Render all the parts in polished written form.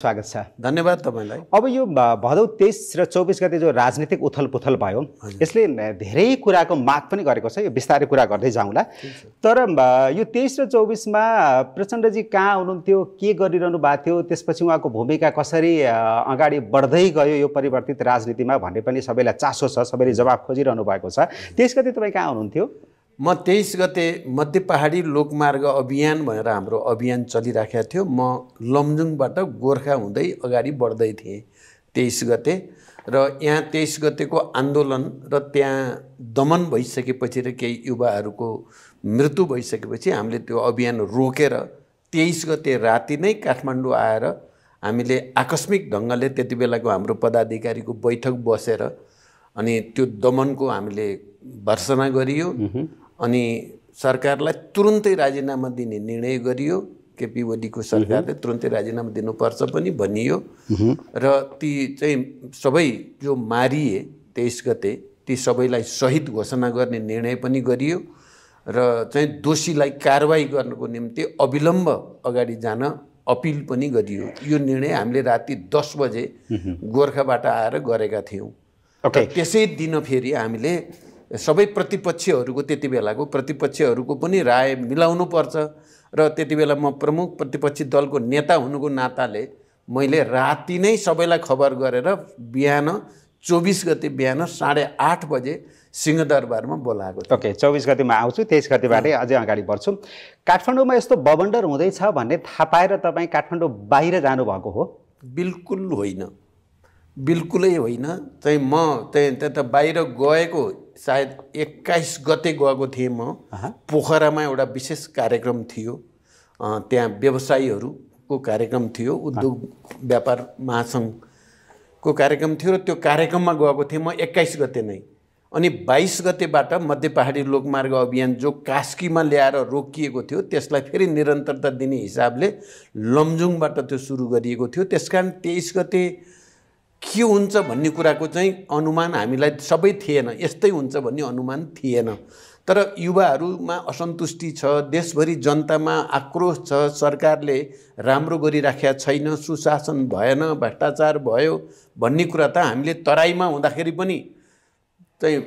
स्वागत छ। धन्यवाद तपाईलाई। अब यो भदौ 23 र 24 गते जो राजनीतिक उथलपुथल भयो यसले धेरै कुराको माग पनि गरेको छ। यो बिस्तारै कुरा गर्दै जाउँला। तर यो 23 र 24 मा प्रचण्डजी कहाँ हुनुहुन्थ्यो, के गरिरहनु भएको थियो, त्यसपछि उहाँको भूमिका कसरी अगाडि बढ्दै गयो यो परिवर्तित राजनीतिमा भन्ने पनि सबैलाई चासो छ, सबैले जवाफ खोजिरहनु भएको छ। 23 गते तपाईँ कहाँ हुनुहुन्थ्यो? म 23 गते मध्य पहाडी लोकमार्ग अभियान भनेर हाम्रो अभियान चलिराखेको थियो। म लमजुङबाट गोर्खा हुँदै अगाडि बढ्दै थिएँ 23 गते। र यहाँ 23 गतेको आन्दोलन र त्यहाँ दमन भइसकेपछि र केही युवाहरूको मृत्यु भइसकेपछि हामीले त्यो अभियान रोकेर 23 गते राति नै काठमाडौँ आएर हामीले आकस्मिक ढङ्गले त्यति बेलाको हाम्रो पदाधिकारीको बैठक बसेर अनि त्यो दमनको हामीले भर्सना गरियो। अनि सरकारलाई तुरुन्तै राजीनामा दिने निर्णय गरियो। केपी ओलीको सरकारले तुरुन्तै राजीनामा दिनुपर्छ पनि भनियो। र ती चाहिँ सबै जो मारिए 23 गते ती सबैलाई शहीद घोषणा गर्ने निर्णय पनि गरियो। र चाहिँ दोषीलाई कारवाही गर्नको निम्ति अविलम्ब अगाडि जान अपिल पनि गरियो। यो निर्णय हामीले राति 10 बजे गोर्खाबाट आएर गरेका थियौँ। त्यसै दिन फेरि हामीले सबै प्रतिपक्षीहरूको त्यति बेलाको प्रतिपक्षीहरूको पनि राय मिलाउनु पर्छ। र त्यति बेला म प्रमुख प्रतिपक्षी दलको नेता हुनुको नाताले मैले राति नै सबैलाई खबर गरेर बिहान 24 गते बिहान 8:30 बजे सिंहदरबारमा बोलाएको थियो। ओके, 24 गतेमा आउँछु, 23 गतेबाटै अझै अगाडि बढ्छु। काठमाडौँमा यस्तो बवन्डर हुँदैछ भन्ने थाहा पाएर तपाईँ काठमाडौँ बाहिर जानुभएको हो? बिल्कुल होइन, बिल्कुलै होइन। चाहिँ म चाहिँ त्यता बाहिर गएको सायद 21 गते गएको थिएँ। म पोखरामा एउटा विशेष कार्यक्रम थियो, त्यहाँ व्यवसायीहरूको कार्यक्रम थियो, उद्योग व्यापार महासङ्घको कार्यक्रम थियो र त्यो कार्यक्रममा गएको थिएँ म 21 गते नै। अनि 22 गतेबाट मध्य पहाडी लोकमार्ग अभियान जो कास्कीमा ल्याएर रोकिएको थियो त्यसलाई फेरि निरन्तरता दिने हिसाबले लमजुङबाट त्यो सुरु गरिएको थियो। त्यसकारण 23 गते के हुन्छ भन्ने कुराको चाहिँ अनुमान हामीलाई सबै थिएन। यस्तै हुन्छ भन्ने अनुमान थिएन। तर युवाहरूमा असन्तुष्टि छ, देशभरि जनतामा आक्रोश छ, सरकारले राम्रो गरिराखेका छैन, सुशासन भएन, भ्रष्टाचार भयो भन्ने कुरा त हामीले तराईमा हुँदाखेरि पनि चाहिँ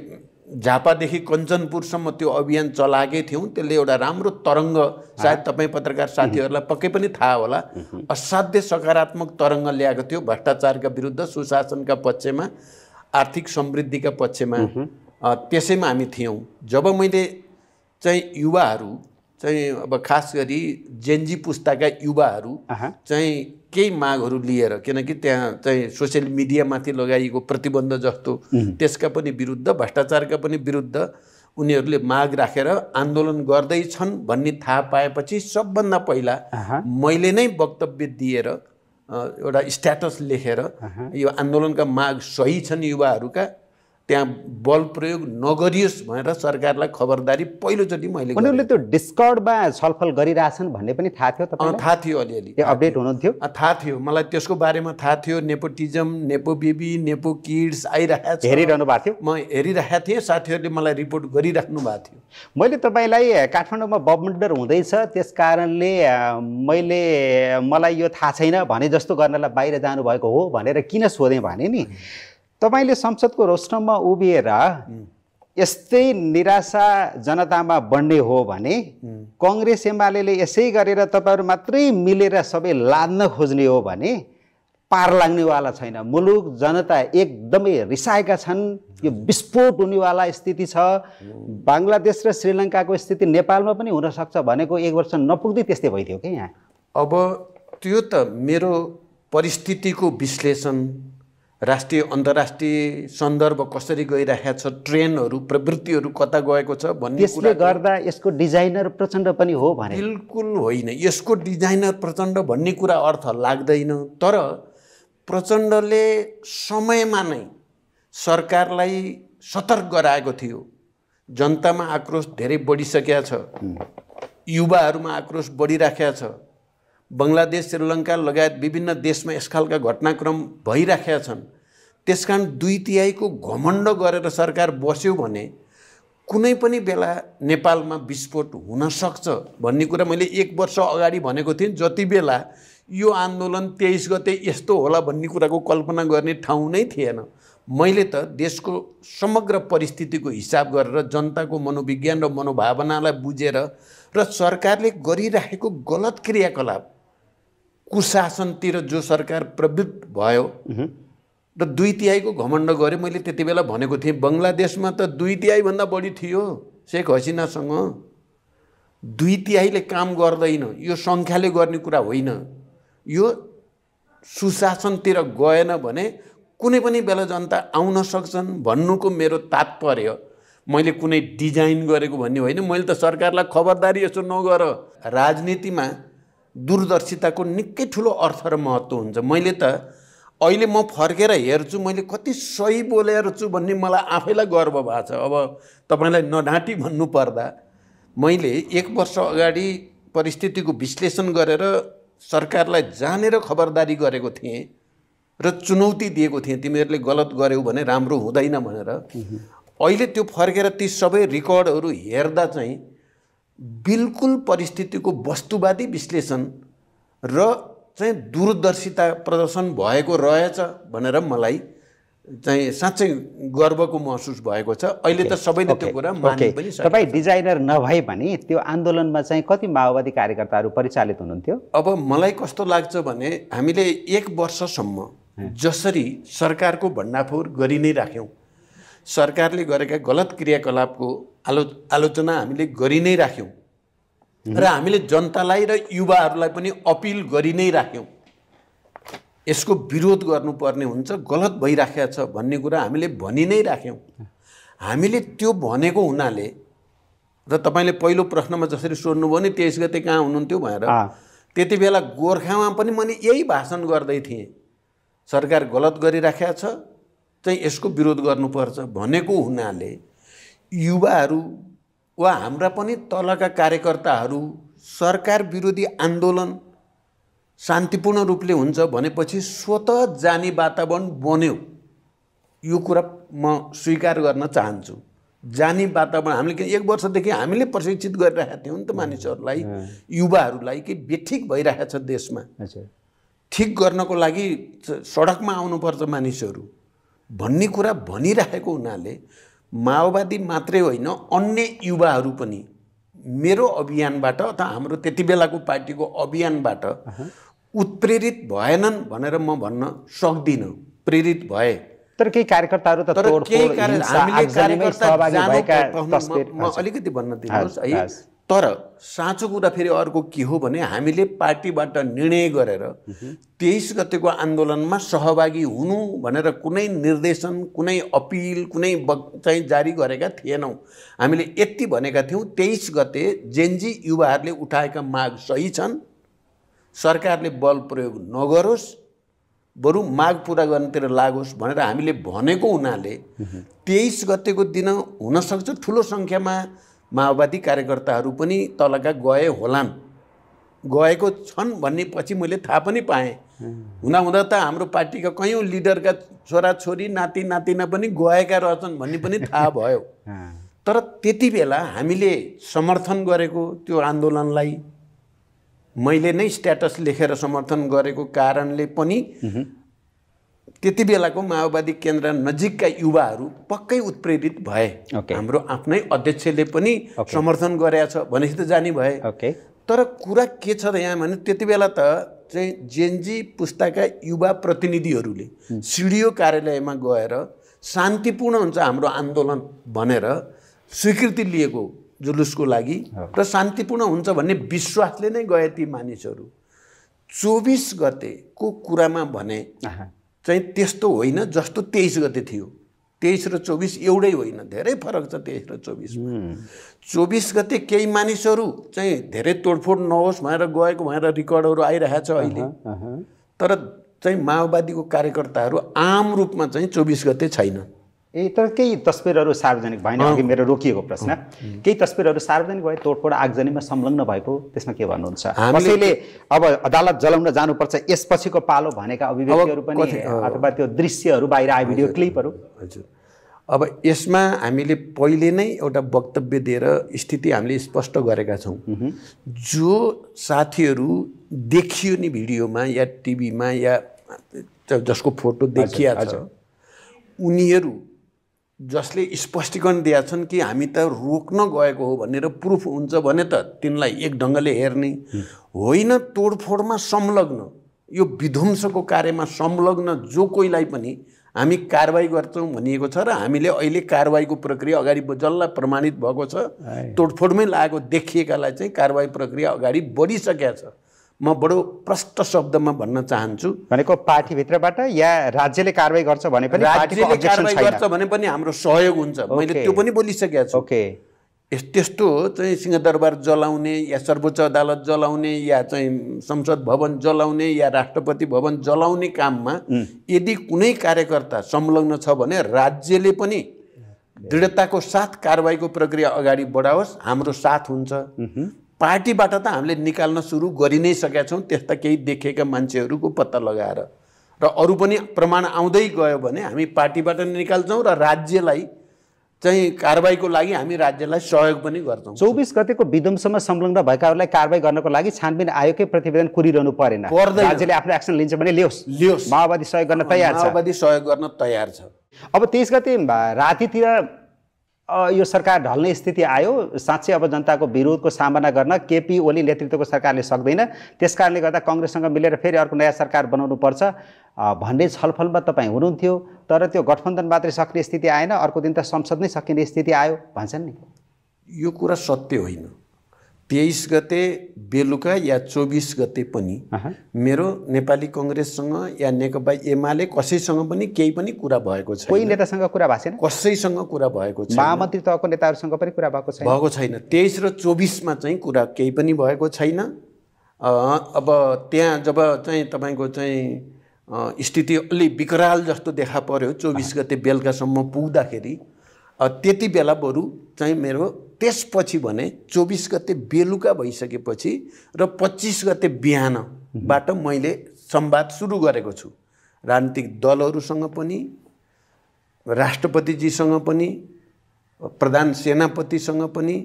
झापादेखि कञ्चनपुरसम्म त्यो अभियान चलाएकै थियौँ। त्यसले एउटा राम्रो तरङ्ग, सायद तपाईँ पत्रकार साथीहरूलाई पक्कै पनि थाहा होला, असाध्य सकारात्मक तरङ्ग ल्याएको थियो भ्रष्टाचारका विरुद्ध, सुशासनका पक्षमा, आर्थिक समृद्धिका पक्षमा। त्यसैमा हामी थियौँ। जब मैले चाहिँ युवाहरू चाहिँ अब खास गरी जेनजी पुस्ताका युवाहरू चाहिँ केही मागहरू लिएर, किनकि त्यहाँ चाहिँ सोसियल मिडियामाथि लगाइएको प्रतिबन्ध जस्तो त्यसका पनि विरुद्ध, भ्रष्टाचारका पनि विरुद्ध उनीहरूले माग राखेर आन्दोलन गर्दैछन् भन्ने थाहा पाएपछि सबभन्दा पहिला मैले नै वक्तव्य दिएर एउटा स्ट्याटस लेखेर यो आन्दोलनका माग सही छन् युवाहरूका, त्यहाँ बल प्रयोग नगरियोस् भनेर सरकारलाई खबरदारी पहिलोचोटि मैले। उनीहरूले त्यो डिस्कर्डमा छलफल गरिरहेछन् भन्ने पनि थाहा थियो तपाईलाई? थाहा थियो, अलिअलि अपडेट हुनुहुन्थ्यो? थाहा थियो, मलाई त्यसको बारेमा थाहा थियो। Nepotism, nepo baby, nepo kids आइरहेको छ, हेरिरहनु भएको थियो? म हेरिरहेको थिएँ, साथीहरूले मलाई रिपोर्ट गरिराख्नु भएको थियो। मैले तपाईँलाई काठमाडौँमा बवन्डर हुँदैछ त्यस कारणले मलाई यो थाहा छैन भने जस्तो गर्नलाई बाहिर जानुभएको हो भनेर किन सोधेँ भने नि, तपाईले संसदको रोस्टरमा उभिएर यस्तै निराशा जनतामा बढ्ने हो भने कांग्रेस एमालेले यसै गरेर तपाईहरु मात्रै मिलेर सबै लाद्न खोज्ने हो भने पार लाग्नेवाला छैन। मुलुक जनता एकदमै रिसाएका छन्। यो विस्फोट हुनेवाला स्थिति छ। बांग्लादेश र श्रीलङ्काको स्थिति नेपालमा पनि हुन सक्छ भनेको 1 वर्ष नपुग्दै त्यस्तै भइथ्यो के यहाँ। अब त्यो त मेरो परिस्थितिको विश्लेषण, राष्ट्रिय अन्तर्राष्ट्रिय सन्दर्भ कसरी गइरहेको छ, ट्रेनहरू प्रवृत्तिहरू कता गएको छ भन्ने त्यसले गर्दा यसको डिजाइनर प्रचण्ड पनि हो भने बिल्कुल होइन। यसको डिजाइनर प्रचण्ड भन्ने कुरा अर्थ लाग्दैन। तर प्रचण्डले समयमा नै सरकारलाई सतर्क गराएको थियो। जनतामा आक्रोश धेरै बढिसकेको छ, युवाहरूमा आक्रोश बढिराखेको छ, बंगलादेश श्रीलङ्का लगायत विभिन्न देशमा यस खालका घटनाक्रम भइराखेका छन्। त्यसकारण 2/3 को घमण्ड गरेर सरकार बस्यो भने कुनै पनि बेला नेपालमा विस्फोट हुन सक्छ भन्ने कुरा मैले 1 वर्ष अगाडि भनेको थिएँ। जति बेला यो आन्दोलन 23 गते यस्तो होला भन्ने कुराको कल्पना गर्ने ठाउँ नै थिएन। मैले त देशको समग्र परिस्थितिको हिसाब गरेर जनताको मनोविज्ञान र मनोभावनालाई बुझेर र सरकारले गरिरहेको गलत क्रियाकलाप कुशासनतिर जो सरकार प्रवृत्त भयो र 2/3 घमण्ड गरे। मैले त्यति बेला भनेको थिएँ बङ्गलादेशमा त 2/3 भन्दा बढी थियो शेख हसिनासँग। 2/3 काम गर्दैन, यो सङ्ख्याले गर्ने कुरा होइन। यो सुशासनतिर गएन भने कुनै पनि बेला जनता आउन सक्छन् भन्नुको मेरो तात्पर्य मैले कुनै डिजाइन गरेको भन्ने होइन। मैले त सरकारलाई खबरदारी यसो नगर। राजनीतिमा दूरदर्शिताको निकै ठुलो अर्थ र महत्त्व हुन्छ। मैले त अहिले म फर्केर हेर्छु मैले कति सही बोलेर छु भन्ने मलाई आफैलाई गर्व भएको छ। अब तपाईँलाई नढाँटी भन्नुपर्दा मैले 1 वर्ष अगाडि परिस्थितिको विश्लेषण गरेर सरकारलाई जानेर खबरदारी गरेको थिएँ र चुनौती दिएको थिएँ तिमीहरूले गलत गर्यौ भने राम्रो हुँदैन भनेर। अहिले त्यो फर्केर ती सबै रेकर्डहरू हेर्दा चाहिँ बिल्कुल परिस्थितिको वस्तुवादी विश्लेषण र चाहिँ दूरदर्शिता प्रदर्शन भएको रहेछ भनेर मलाई चाहिँ साँच्चै गर्वको महसुस भएको छ। अहिले त सबैले त्यो कुरा माने पनि सक्छ। तपाईँ डिजाइनर नभए पनि त्यो आन्दोलनमा चाहिँ कति माओवादी कार्यकर्ताहरू परिचालित हुनुहुन्थ्यो? अब मलाई कस्तो लाग्छ भने हामीले 1 वर्षसम्म जसरी सरकारको भण्डाफोर गरि नै राख्यौँ, सरकारले गरेका गलत क्रियाकलापको आलोचना हामीले गरि नै राख्यौँ र हामीले जनतालाई र युवाहरूलाई पनि अपिल गरि नै राख्यौँ। यसको विरोध गर्नुपर्ने हुन्छ, गलत भइराखेको छ भन्ने कुरा हामीले भनि नै राख्यौँ। हामीले त्यो भनेको हुनाले र तपाईँले पहिलो प्रश्नमा जसरी सोध्नुभयो नि 23 गते कहाँ हुनुहुन्थ्यो भनेर, त्यति बेला गोर्खामा पनि मैले यही भाषण गर्दै थिएँ। सरकार गलत गरिराखेको छ चाहिँ यसको विरोध गर्नुपर्छ भनेको हुनाले युवाहरू वा हाम्रा पनि तलका कार्यकर्ताहरू सरकार विरोधी आन्दोलन शान्तिपूर्ण रूपले हुन्छ भनेपछि स्वतः जाने वातावरण बन्यो। यो कुरा म स्वीकार गर्न चाहन्छु। जाने वातावरण हामीले 1 वर्षदेखि हामीले प्रशिक्षित गरिरहेका थियौँ नि त मानिसहरूलाई, युवाहरूलाई कि बेठिक भइरहेको छ देशमा, ठिक गर्नको लागि सडकमा आउनुपर्छ मानिसहरू भन्ने कुरा भनिरहेको हुनाले माओवादी मात्रै होइन अन्य युवाहरू पनि मेरो अभियानबाट अथवा हाम्रो त्यति बेलाको पार्टीको अभियानबाट उत्प्रेरित भएनन् भनेर म भन्न सक्दिनँ। प्रेरित भए तर केही कार्यकर्ताहरू त तोडफोड अलिकति भन्न दिनुहोस् है। तर साँचो कुरा फेरि अर्को के हो भने हामीले पार्टीबाट निर्णय गरेर 23 गतेको आन्दोलनमा सहभागी हुनु भनेर कुनै निर्देशन, कुनै अपिल, कुनै चाहिँ जारी गरेका थिएनौँ। हामीले यति भनेका थियौँ 23 गते जेनजी युवाहरूले उठाएका माग सही छन्, सरकारले बल प्रयोग नगरोस्, बरु माग पुरा गर्नतिर लागोस् भनेर हामीले भनेको हुनाले 23 गतेको दिन हुनसक्छ ठुलो सङ्ख्यामा माओवादी कार्यकर्ताहरू पनि तलका गए होलान्, गएको छन् भन्ने पछि मैले थाहा पनि पाएँ। हुँदा त हाम्रो पार्टीका कयौँ लिडरका छोराछोरी नाति नातिना पनि गएका रहेछन् भन्ने पनि थाहा भयो। तर त्यति बेला हामीले समर्थन गरेको त्यो आन्दोलनलाई मैले नै स्ट्याटस लेखेर समर्थन गरेको कारणले पनि त्यति बेलाको माओवादी केन्द्र नजिकका युवाहरू पक्कै उत्प्रेरित भए। हाम्रो आफ्नै अध्यक्षले पनि समर्थन गरेका छ भनेपछि त जानी भए। तर कुरा के छ त यहाँ भने त्यति बेला त चाहिँ जेनजी पुस्ताका युवा प्रतिनिधिहरूले सिडिओ कार्यालयमा गएर शान्तिपूर्ण हुन्छ हाम्रो आन्दोलन भनेर स्वीकृति लिएको जुलुसको लागि र शान्तिपूर्ण हुन्छ भन्ने विश्वासले नै गए ती मानिसहरू। 24 गतेको कुरामा भने चाहिँ त्यस्तो होइन जस्तो 23 गते थियो। 23 र 24 एउटै होइन, धेरै फरक छ 23 र 24 मा। 24 गते केही मानिसहरू चाहिँ धेरै तोडफोड नहोस् भनेर गएको भनेर रेकर्डहरू आइरहेछ अहिले। तर चाहिँ माओवादीको कार्यकर्ताहरू आम रूपमा चाहिँ 24 गते छैन। तर केही तस्बिरहरू सार्वजनिक भएन। अघि मेरो रोकिएको प्रश्न, केही तस्बिरहरू सार्वजनिक भए, तोडफोड आगजनीमा संलग्न भएको, त्यसमा के भन्नुहुन्छ? कसैले अब अदालत जलाउन जानुपर्छ यसपछिको पालो भनेका अभिव्यक्तिहरू पनि अथवा त्यो दृश्यहरू बाहिर आए, भिडियो क्लिपहरू? हजुर, अब यसमा हामीले पहिले नै एउटा वक्तव्य दिएर स्थिति हामीले स्पष्ट गरेका छौँ। जो साथीहरू देखियो नि भिडियोमा या टिभीमा या जसको फोटो देखिया छ उनीहरू जसले स्पष्टीकरण दिएका छन् कि हामी त रोक्न गएको हो भनेर प्रुफ हुन्छ भने त तिनलाई एक ढङ्गले हेर्ने होइन। तोडफोडमा संलग्न यो विध्वंसको कार्यमा संलग्न जो कोहीलाई पनि हामी कारबाही गर्छौँ भनिएको छ र हामीले अहिले कारबाहीको प्रक्रिया अगाडि जसलाई प्रमाणित भएको छ तोडफोडमै लागेको देखिएकालाई चाहिँ कारबाही प्रक्रिया अगाडि बढिसकेको छ। म बडो प्रष्ट शब्दमा भन्न चाहन्छु भनेको पार्टीभित्रबाट या राज्यले कारबाही गर्छ भने पनि राज्यले कारबाही गर्छ भने पनि हाम्रो सहयोग हुन्छ। मैले त्यो पनि बोलिसकेको छु। त्यस्तो चाहिँ सिंहदरबार जलाउने या सर्वोच्च अदालत जलाउने या चाहिँ संसद भवन जलाउने या राष्ट्रपति भवन जलाउने काममा यदि कुनै कार्यकर्ता संलग्न छ भने राज्यले पनि दृढताको साथ कारबाहीको प्रक्रिया अगाडि बढाओस्, हाम्रो साथ हुन्छ। पार्टीबाट त हामीले निकाल्न सुरु गरि नै सकेका छौँ त्यस्ता केही देखेका मान्छेहरूको पत्ता लगाएर, र अरू पनि प्रमाण आउँदै गयो भने हामी पार्टीबाट निकाल्छौँ र राज्यलाई चाहिँ कारबाहीको लागि हामी राज्यलाई सहयोग पनि गर्छौँ। 24 गतेको विध्वंसमा संलग्न भएकाहरूलाई कारबाही गर्नको लागि छानबिन आयोगकै प्रतिवेदन कुरिरहनु परेन। राज्यले आफ्नो एक्सन लिन्छ भने लियोस्। माओवादी सहयोग गर्न तयार छ। माओवादी सहयोग गर्न तयार छ। अब 23 गते रातितिर यो सरकार ढल्ने स्थिति आयो। साँच्चै अब जनताको विरोधको सामना गर्न केपी ओली नेतृत्वको सरकारले सक्दैन, त्यसकारणले गर्दा कांग्रेससँग मिलेर फेरि अर्को नयाँ सरकार बनाउनु पर्छ भन्ने छलफलमा तपाईँ हुनुहुन्थ्यो। तर त्यो गठबन्धन मात्रै सक्ने स्थिति आएन, अर्को दिन त संसद नै सकिने स्थिति आयो भन्छन् नि। यो कुरा सत्य होइन। 23 गते बेलुका या 24 गते पनि मेरो नेपाली कांग्रेससँग या नेकपा एमाले कसैसँग पनि केही पनि कुरा भएको छैन। कोही नेतासँग कुरा भएको छैन, कसैसँग कुरा भएको छैन, महामन्त्री तहको नेताहरूसँग पनि कुरा भएको छैन। 23 र 24 मा चाहिँ कुरा केही पनि भएको छैन। अब त्यहाँ जब चाहिँ तपाईँको चाहिँ स्थिति अलि विकराल जस्तो देखा पर्यो 24 गते बेलुकासम्म पुग्दाखेरि, त्यति बेला बरु चाहिँ मेरो त्यसपछि भने 24 गते बेलुका भइसकेपछि र 25 गते बिहानबाट मैले संवाद सुरु गरेको छु राजनीतिक दलहरूसँग पनि, राष्ट्रपतिजीसँग पनि, प्रधान सेनापतिसँग पनि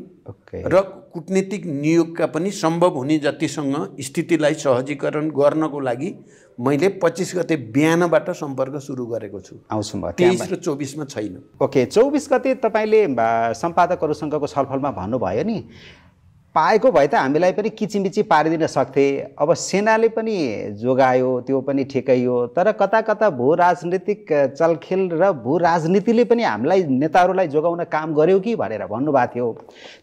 र कूटनीतिक नियोगका पनि सम्भव हुने जतिसँग स्थितिलाई सहजीकरण गर्नको लागि मैले 25 गते बिहानबाट सम्पर्क सुरु गरेको छु। 23 र 24 मा छैन। 24 गते तपाईँले सम्पादकहरूसँगको छलफलमा भन्नुभयो नि, पाएको भए त हामीलाई पनि किचिमिची पारिदिन सक्थे। अब सेनाले पनि जोगायो, त्यो पनि ठिकै हो, तर कता कता भू राजनीतिक चलखेल र भू राजनीतिले पनि हामीलाई नेताहरूलाई जोगाउन काम गर्यो कि भनेर भन्नुभएको थियो।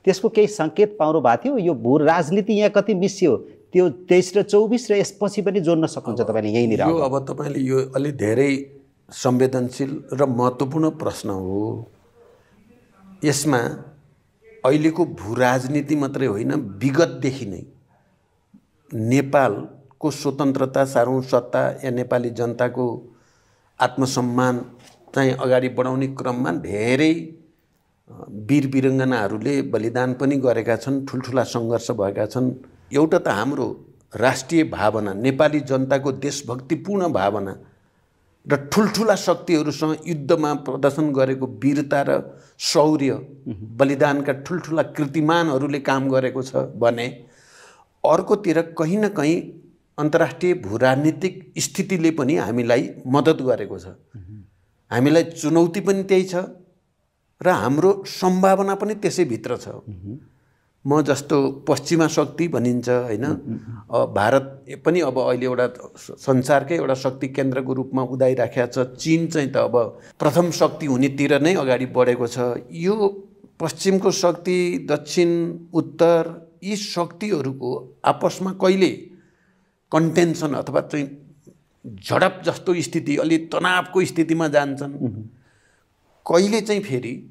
त्यसको केही सङ्केत पाउनु भएको थियो? यो भू राजनीति यहाँ कति मिसियो त्यो 23 र 24 र यसपछि पनि जोड्न सक्नुहुन्छ तपाईँले यहीँनिर? अब तपाईँले यो अलि धेरै संवेदनशील र महत्त्वपूर्ण प्रश्न हो। यसमा अहिलेको भू राजनीति मात्रै होइन, विगतदेखि नै नेपालको स्वतन्त्रता, सार्वभौमसत्ता या नेपाली जनताको आत्मसम्मान चाहिँ अगाडि बढाउने क्रममा धेरै वीर वीरङ्गनाहरूले बलिदान पनि गरेका छन्, ठुल्ठुला सङ्घर्ष भएका छन्। एउटा त हाम्रो राष्ट्रिय भावना, नेपाली जनताको देशभक्तिपूर्ण भावना र ठुल्ठुला शक्तिहरूसँग युद्धमा प्रदर्शन गरेको वीरता र शौर्य, बलिदानका ठुल्ठुला कृतिमानहरूले काम गरेको छ भने, अर्कोतिर कहीँ न कहीँ अन्तर्राष्ट्रिय भू राजनीतिक स्थितिले पनि हामीलाई मद्दत गरेको छ। हामीलाई चुनौती पनि त्यही छ र हाम्रो सम्भावना पनि त्यसैभित्र छ। म जस्तो पश्चिमा शक्ति भनिन्छ होइन, भारत पनि अब अहिले एउटा संसारकै एउटा शक्ति केन्द्रको रूपमा उदाइराखेको छ। चीन चाहिँ त अब प्रथम शक्ति हुनेतिर नै अगाडि बढेको छ। यो पश्चिमको शक्ति, दक्षिण, उत्तर, यी शक्तिहरूको आपसमा कहिले कन्टेन्सन अथवा चाहिँ झडप जस्तो स्थिति, अलि तनावको स्थितिमा जान्छन्, कहिले चाहिँ फेरि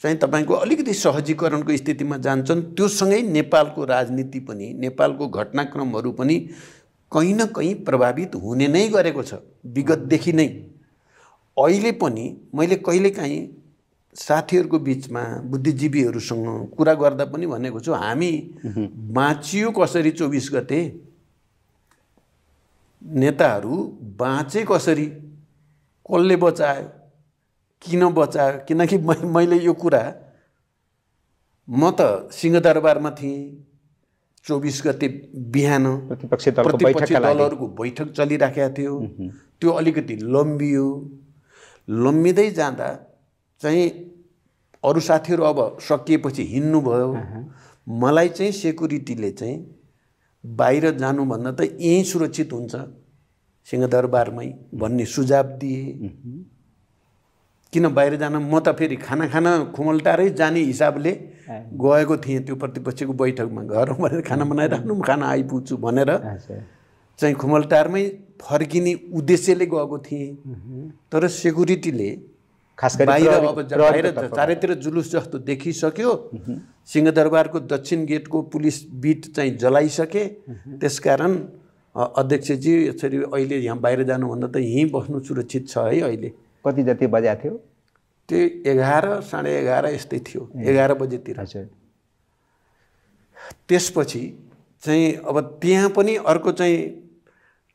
चाहिँ तपाईँको अलिकति सहजीकरणको स्थितिमा जान्छन्। त्योसँगै नेपालको राजनीति पनि, नेपालको घटनाक्रमहरू पनि कहीँ न कहीँ प्रभावित हुने नै गरेको छ विगतदेखि नै। अहिले पनि मैले कहिलेकाहीँ साथीहरूको बिचमा बुद्धिजीवीहरूसँग कुरा गर्दा पनि भनेको छु, हामी बाँचियो कसरी 24 गते, नेताहरू बाँचे कसरी, कसले बचायो, किन बचायो, किनकि मैले यो कुरा म त सिंहदरबारमा थिएँ 24 गते बिहान प्रतिपक्षी दलहरूको बैठक चलिराखेको थियो। त्यो अलिकति लम्बियो, लम्बिँदै जाँदा चाहिँ अरू साथीहरू अब सकिएपछि हिँड्नुभयो। मलाई चाहिँ सेक्युरिटीले चाहिँ बाहिर जानुभन्दा त यहीँ सुरक्षित हुन्छ सिंहदरबारमै भन्ने सुझाव दिए। किन बाहिर जान, म त फेरि खाना खुमलटारै जाने हिसाबले गएको थिएँ त्यो प्रतिपक्षको बैठकमा। घरमा भनेर खाना बनाइराख्नु, म खाना आइपुग्छु भनेर चाहिँ खुमलटारमै फर्किने उद्देश्यले गएको थिएँ। तर सेक्युरिटीले बाहिर अब बाहिर चारैतिर जुलुस जस्तो देखिसक्यो। सिंहदरबारको दक्षिण गेटको पुलिस बिट चाहिँ जलाइसके। त्यसकारण अध्यक्षजी यसरी अहिले यहाँ बाहिर जानुभन्दा त यहीँ बस्नु सुरक्षित छ है। अहिले कति जति बजेको थियो? त्यो 11 साढे 11 यस्तै थियो, 11 बजेतिर। त्यसपछि चाहिँ अब त्यहाँ पनि अर्को चाहिँ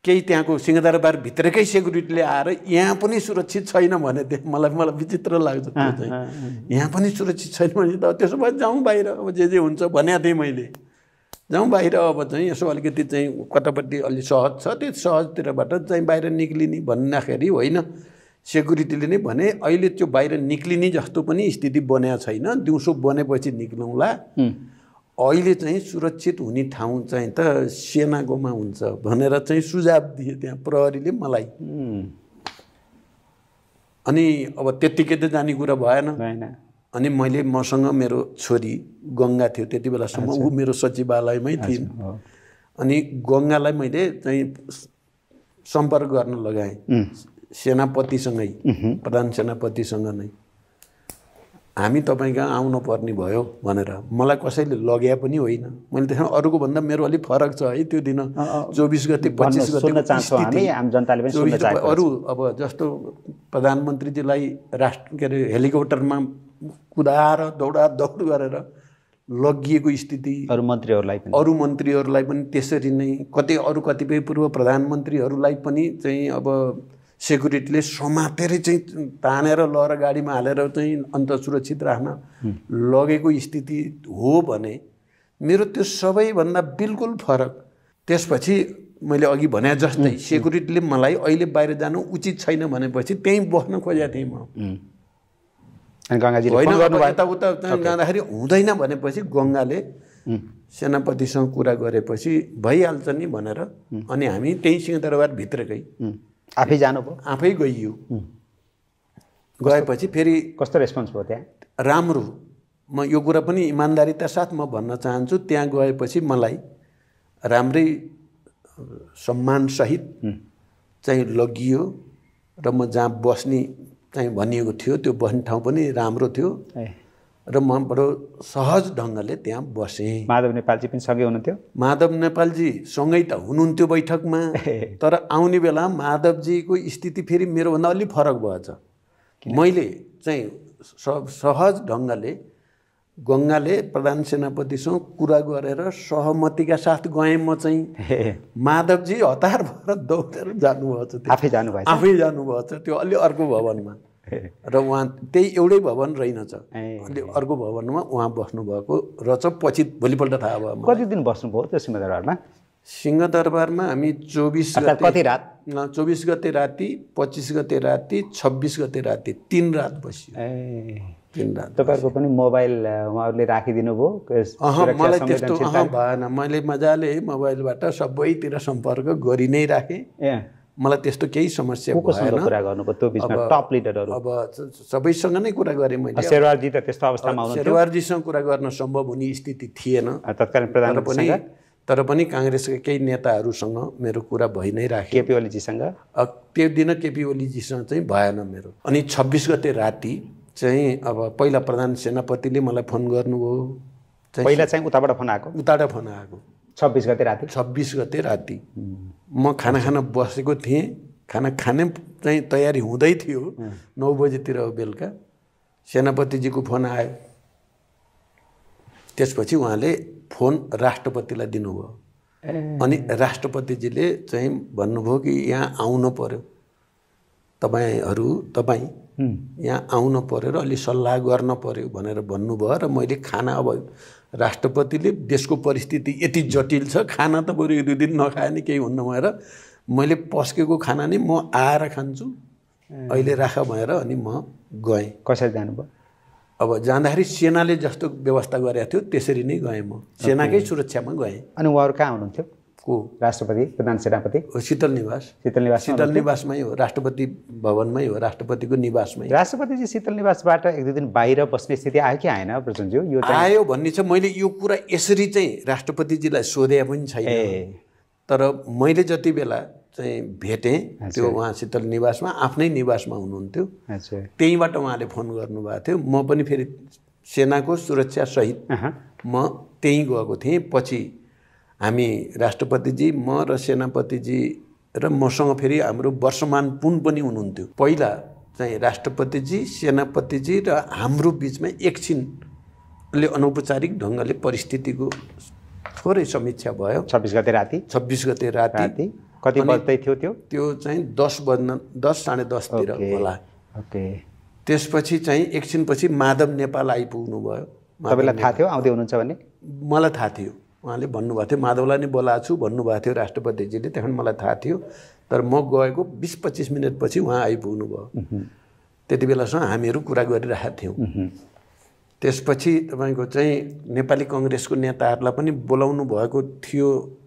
केही त्यहाँको सिंहदरबार भित्रकै सेक्युरिटीले आएर यहाँ पनि सुरक्षित छैन भने मलाई विचित्र लाग्छ। त्यो चाहिँ यहाँ पनि सुरक्षित छैन भने त त्यसो भए जाउँ बाहिर, अब जे हुन्छ भनेको थिएँ मैले, जाउँ बाहिर। अब चाहिँ यसो अलिकति चाहिँ कतापट्टि अलि सहज छ त्यो सहजतिरबाट चाहिँ बाहिर निक्लिने भन्दाखेरि होइन, सेक्युरिटीले नै भने अहिले त्यो बाहिर निक्लिने जस्तो पनि स्थिति बनेको छैन, दिउँसो बनेपछि निक्लौँला। अहिले चाहिँ सुरक्षित हुने ठाउँ चाहिँ त सेनाकोमा हुन्छ भनेर चाहिँ सुझाव दिए त्यहाँ प्रहरीले मलाई। अनि अब त्यत्तिकै त जाने कुरा भएन। अनि मैले मसँग मेरो छोरी गङ्गा थियो त्यति बेलासम्म, ऊ मेरो सचिवालयमै थिइन्। अनि गङ्गालाई मैले चाहिँ सम्पर्क गर्न लगाएँ सेनापतिसँगै, प्रधान सेनापतिसँग नै। हामी तपाईँ कहाँ आउनु पर्ने भयो भनेर। मलाई कसैले लग्या पनि होइन, मैले त्यसमा अरूको भन्दा मेरो अलिक फरक छ है। त्यो दिन 24 गते 25 गते अरू अब जस्तो प्रधानमन्त्रीजीलाई के अरे हेलिकप्टरमा कुदाएर दौड गरेर लगिएको स्थिति, अरू मन्त्रीहरूलाई पनि त्यसरी नै, कतिपय पूर्व प्रधानमन्त्रीहरूलाई पनि चाहिँ अब सेक्युरिटीले समातेरै चाहिँ तानेर लएर गाडीमा हालेर चाहिँ अन्त सुरक्षित राख्न लगेको स्थिति हो भने मेरो त्यो सबैभन्दा बिल्कुल फरक। त्यसपछि मैले अघि भने जस्तै सेक्युरिटीले मलाई अहिले बाहिर जानु उचित छैन भनेपछि त्यहीँ बस्न खोजेको थिएँ म। होइन यताउता जाँदाखेरि हुँदैन भनेपछि गङ्गाले सेनापतिसँग कुरा गरेपछि भइहाल्छ नि भनेर अनि हामी त्यहीँ सिंहदरबार भित्रकै आफै जानुभयो? आफै गइयो। गएपछि फेरि कस्तो रेस्पोन्स भयो त्यहाँ? राम्रो। म यो कुरा पनि इमान्दारिता साथ म भन्न चाहन्छु, त्यहाँ गएपछि मलाई राम्रै सम्मानसहित चाहिँ लगियो र म जहाँ बस्ने चाहिँ भनिएको थियो त्यो बस्ने ठाउँ पनि राम्रो थियो र म बडो सहज ढङ्गले त्यहाँ बसेँ। माधव नेपालजी पनि सँगै हुनुहुन्थ्यो? माधव नेपालजी सँगै त हुनुहुन्थ्यो बैठकमा, तर आउने बेला माधवजीको स्थिति फेरि मेरोभन्दा अलिक फरक भएछ। मैले चाहिँ सहज ढङ्गले गङ्गाले प्रधान सेनापतिसँग कुरा गरेर सहमतिका साथ गएँ। म चाहिँ माधवजी हतार भएर दौडेर जानुभएछ, आफै जानुभएछ त्यो अलि अर्को भवनमा। र उहाँ त्यही एउटै भवन रहेनछ, अलि अर्को भवनमा उहाँ बस्नुभएको रहेछ। पछि भोलिपल्ट थाहा भयो। कति दिन बस्नुभयो त्यो सिंहदरबारमा? सिंहदरबारमा हामी 24 गते राति, 25 गते राति, 26 गते राति 3 रात बस्यो। 3 रात। तपाईँहरूको पनि मोबाइल उहाँहरूले राखिदिनु भयो? मलाई त्यस्तो भएन, मैले मजाले मोबाइलबाट सबैतिर सम्पर्क गरि नै राखेँ। मलाई त्यस्तो केही समस्या भएन। कुरा गर्नुभयो त्यो बिचमा टप लिडरहरू? अब सबैसँग नै कुरा गरेँ मैले। शेरवारजी त त्यस्तो अवस्थामा हुनुहुन्थ्यो? शेरवारजीसँग कुरा गर्न सम्भव हुने स्थिति थिएन तत्कालीन प्रधानमन्त्रीसँग। तर पनि काङ्ग्रेसका केही नेताहरूसँग मेरो कुरा भइ नै राख्यो। केपी ओलीजीसँग? त्यो दिन केपी ओलीजीसँग चाहिँ भएन मेरो। अनि 26 गते राति चाहिँ अब पहिला प्रधान सेनापतिले मलाई फोन गर्नुभयो। पहिला चाहिँ उताबाट फोन आएको? उताबाट फोन आएको 26 गते राति? 26 गते राति म खाना खान बसेको थिएँ। खाना खाने चाहिँ तयारी हुँदै थियो 9 बजेतिर बेलुका सेनापतिजीको फोन आयो। त्यसपछि उहाँले फोन राष्ट्रपतिलाई दिनुभयो। अनि राष्ट्रपतिजीले चाहिँ भन्नुभयो कि यहाँ आउनु पर्यो। तपाईँ यहाँ आउन पर्यो र अलि सल्लाह गर्न पर्यो भनेर भन्नुभयो र मैले खाना अब राष्ट्रपतिले देशको परिस्थिति यति जटिल छ खाना त बरु 1-2 दिन नखाए नि केही हुन्न भएर मैले पस्केको खाना नि म आएर खान्छु अहिले राख भनेर अनि म गएँ। कसरी जानुभयो? अब जाँदाखेरि सेनाले जस्तो व्यवस्था गरेको थियो त्यसरी नै गएँ म, सेनाकै सुरक्षामा गएँ। अनि उहाँहरू कहाँ हुनुहुन्थ्यो? को? राष्ट्रपति प्रधान सेनापति? शीतल निवासमै हो, राष्ट्रपति भवनमै हो, राष्ट्रपतिको निवासमै। राष्ट्रपतिजी शीतल निवासबाट 1-2 दिन बाहिर बस्ने स्थिति आयो कि आएन प्रचण्डज्यू? यो आयो भन्ने छ। मैले यो कुरा यसरी चाहिँ राष्ट्रपतिजीलाई सोधे पनि छैन, तर मैले जति बेला चाहिँ भेटेँ त्यो उहाँ शीतल निवासमा आफ्नै निवासमा हुनुहुन्थ्यो, त्यहीँबाट उहाँले फोन गर्नुभएको थियो। म पनि फेरि सेनाको सुरक्षासहित म त्यहीँ गएको थिएँ। पछि हामी राष्ट्रपतिजी, म र सेनापतिजी र मसँग फेरि हाम्रो वर्षमान पुन पनि हुनुहुन्थ्यो। पहिला चाहिँ राष्ट्रपतिजी, सेनापतिजी र हाम्रो बिचमा एकछिनले अनौपचारिक ढङ्गले परिस्थितिको थोरै समीक्षा भयो। 26 गते राति? 26 गते राति। कति बज्दै थियो त्यो? त्यो चाहिँ 10 साढे 10तिर होला। त्यसपछि चाहिँ एकछिनपछि माधव नेपाल आइपुग्नु भयो। तपाईँलाई थाहा थियो आउँदै हुनुहुन्छ भन्ने? मलाई थाहा थियो, उहाँले भन्नुभएको थियो माधवलाई नै बोलाएको छु भन्नुभएको थियो राष्ट्रपतिजीले, त्यहाँदेखि मलाई थाहा थियो। तर म गएको 20-25 मिनटपछि उहाँ आइपुग्नु भयो। त्यति बेलासम्म हामीहरू कुरा गरिरहेका थियौँ। त्यसपछि तपाईँको चाहिँ नेपाली कङ्ग्रेसको नेताहरूलाई पनि बोलाउनु भएको थियो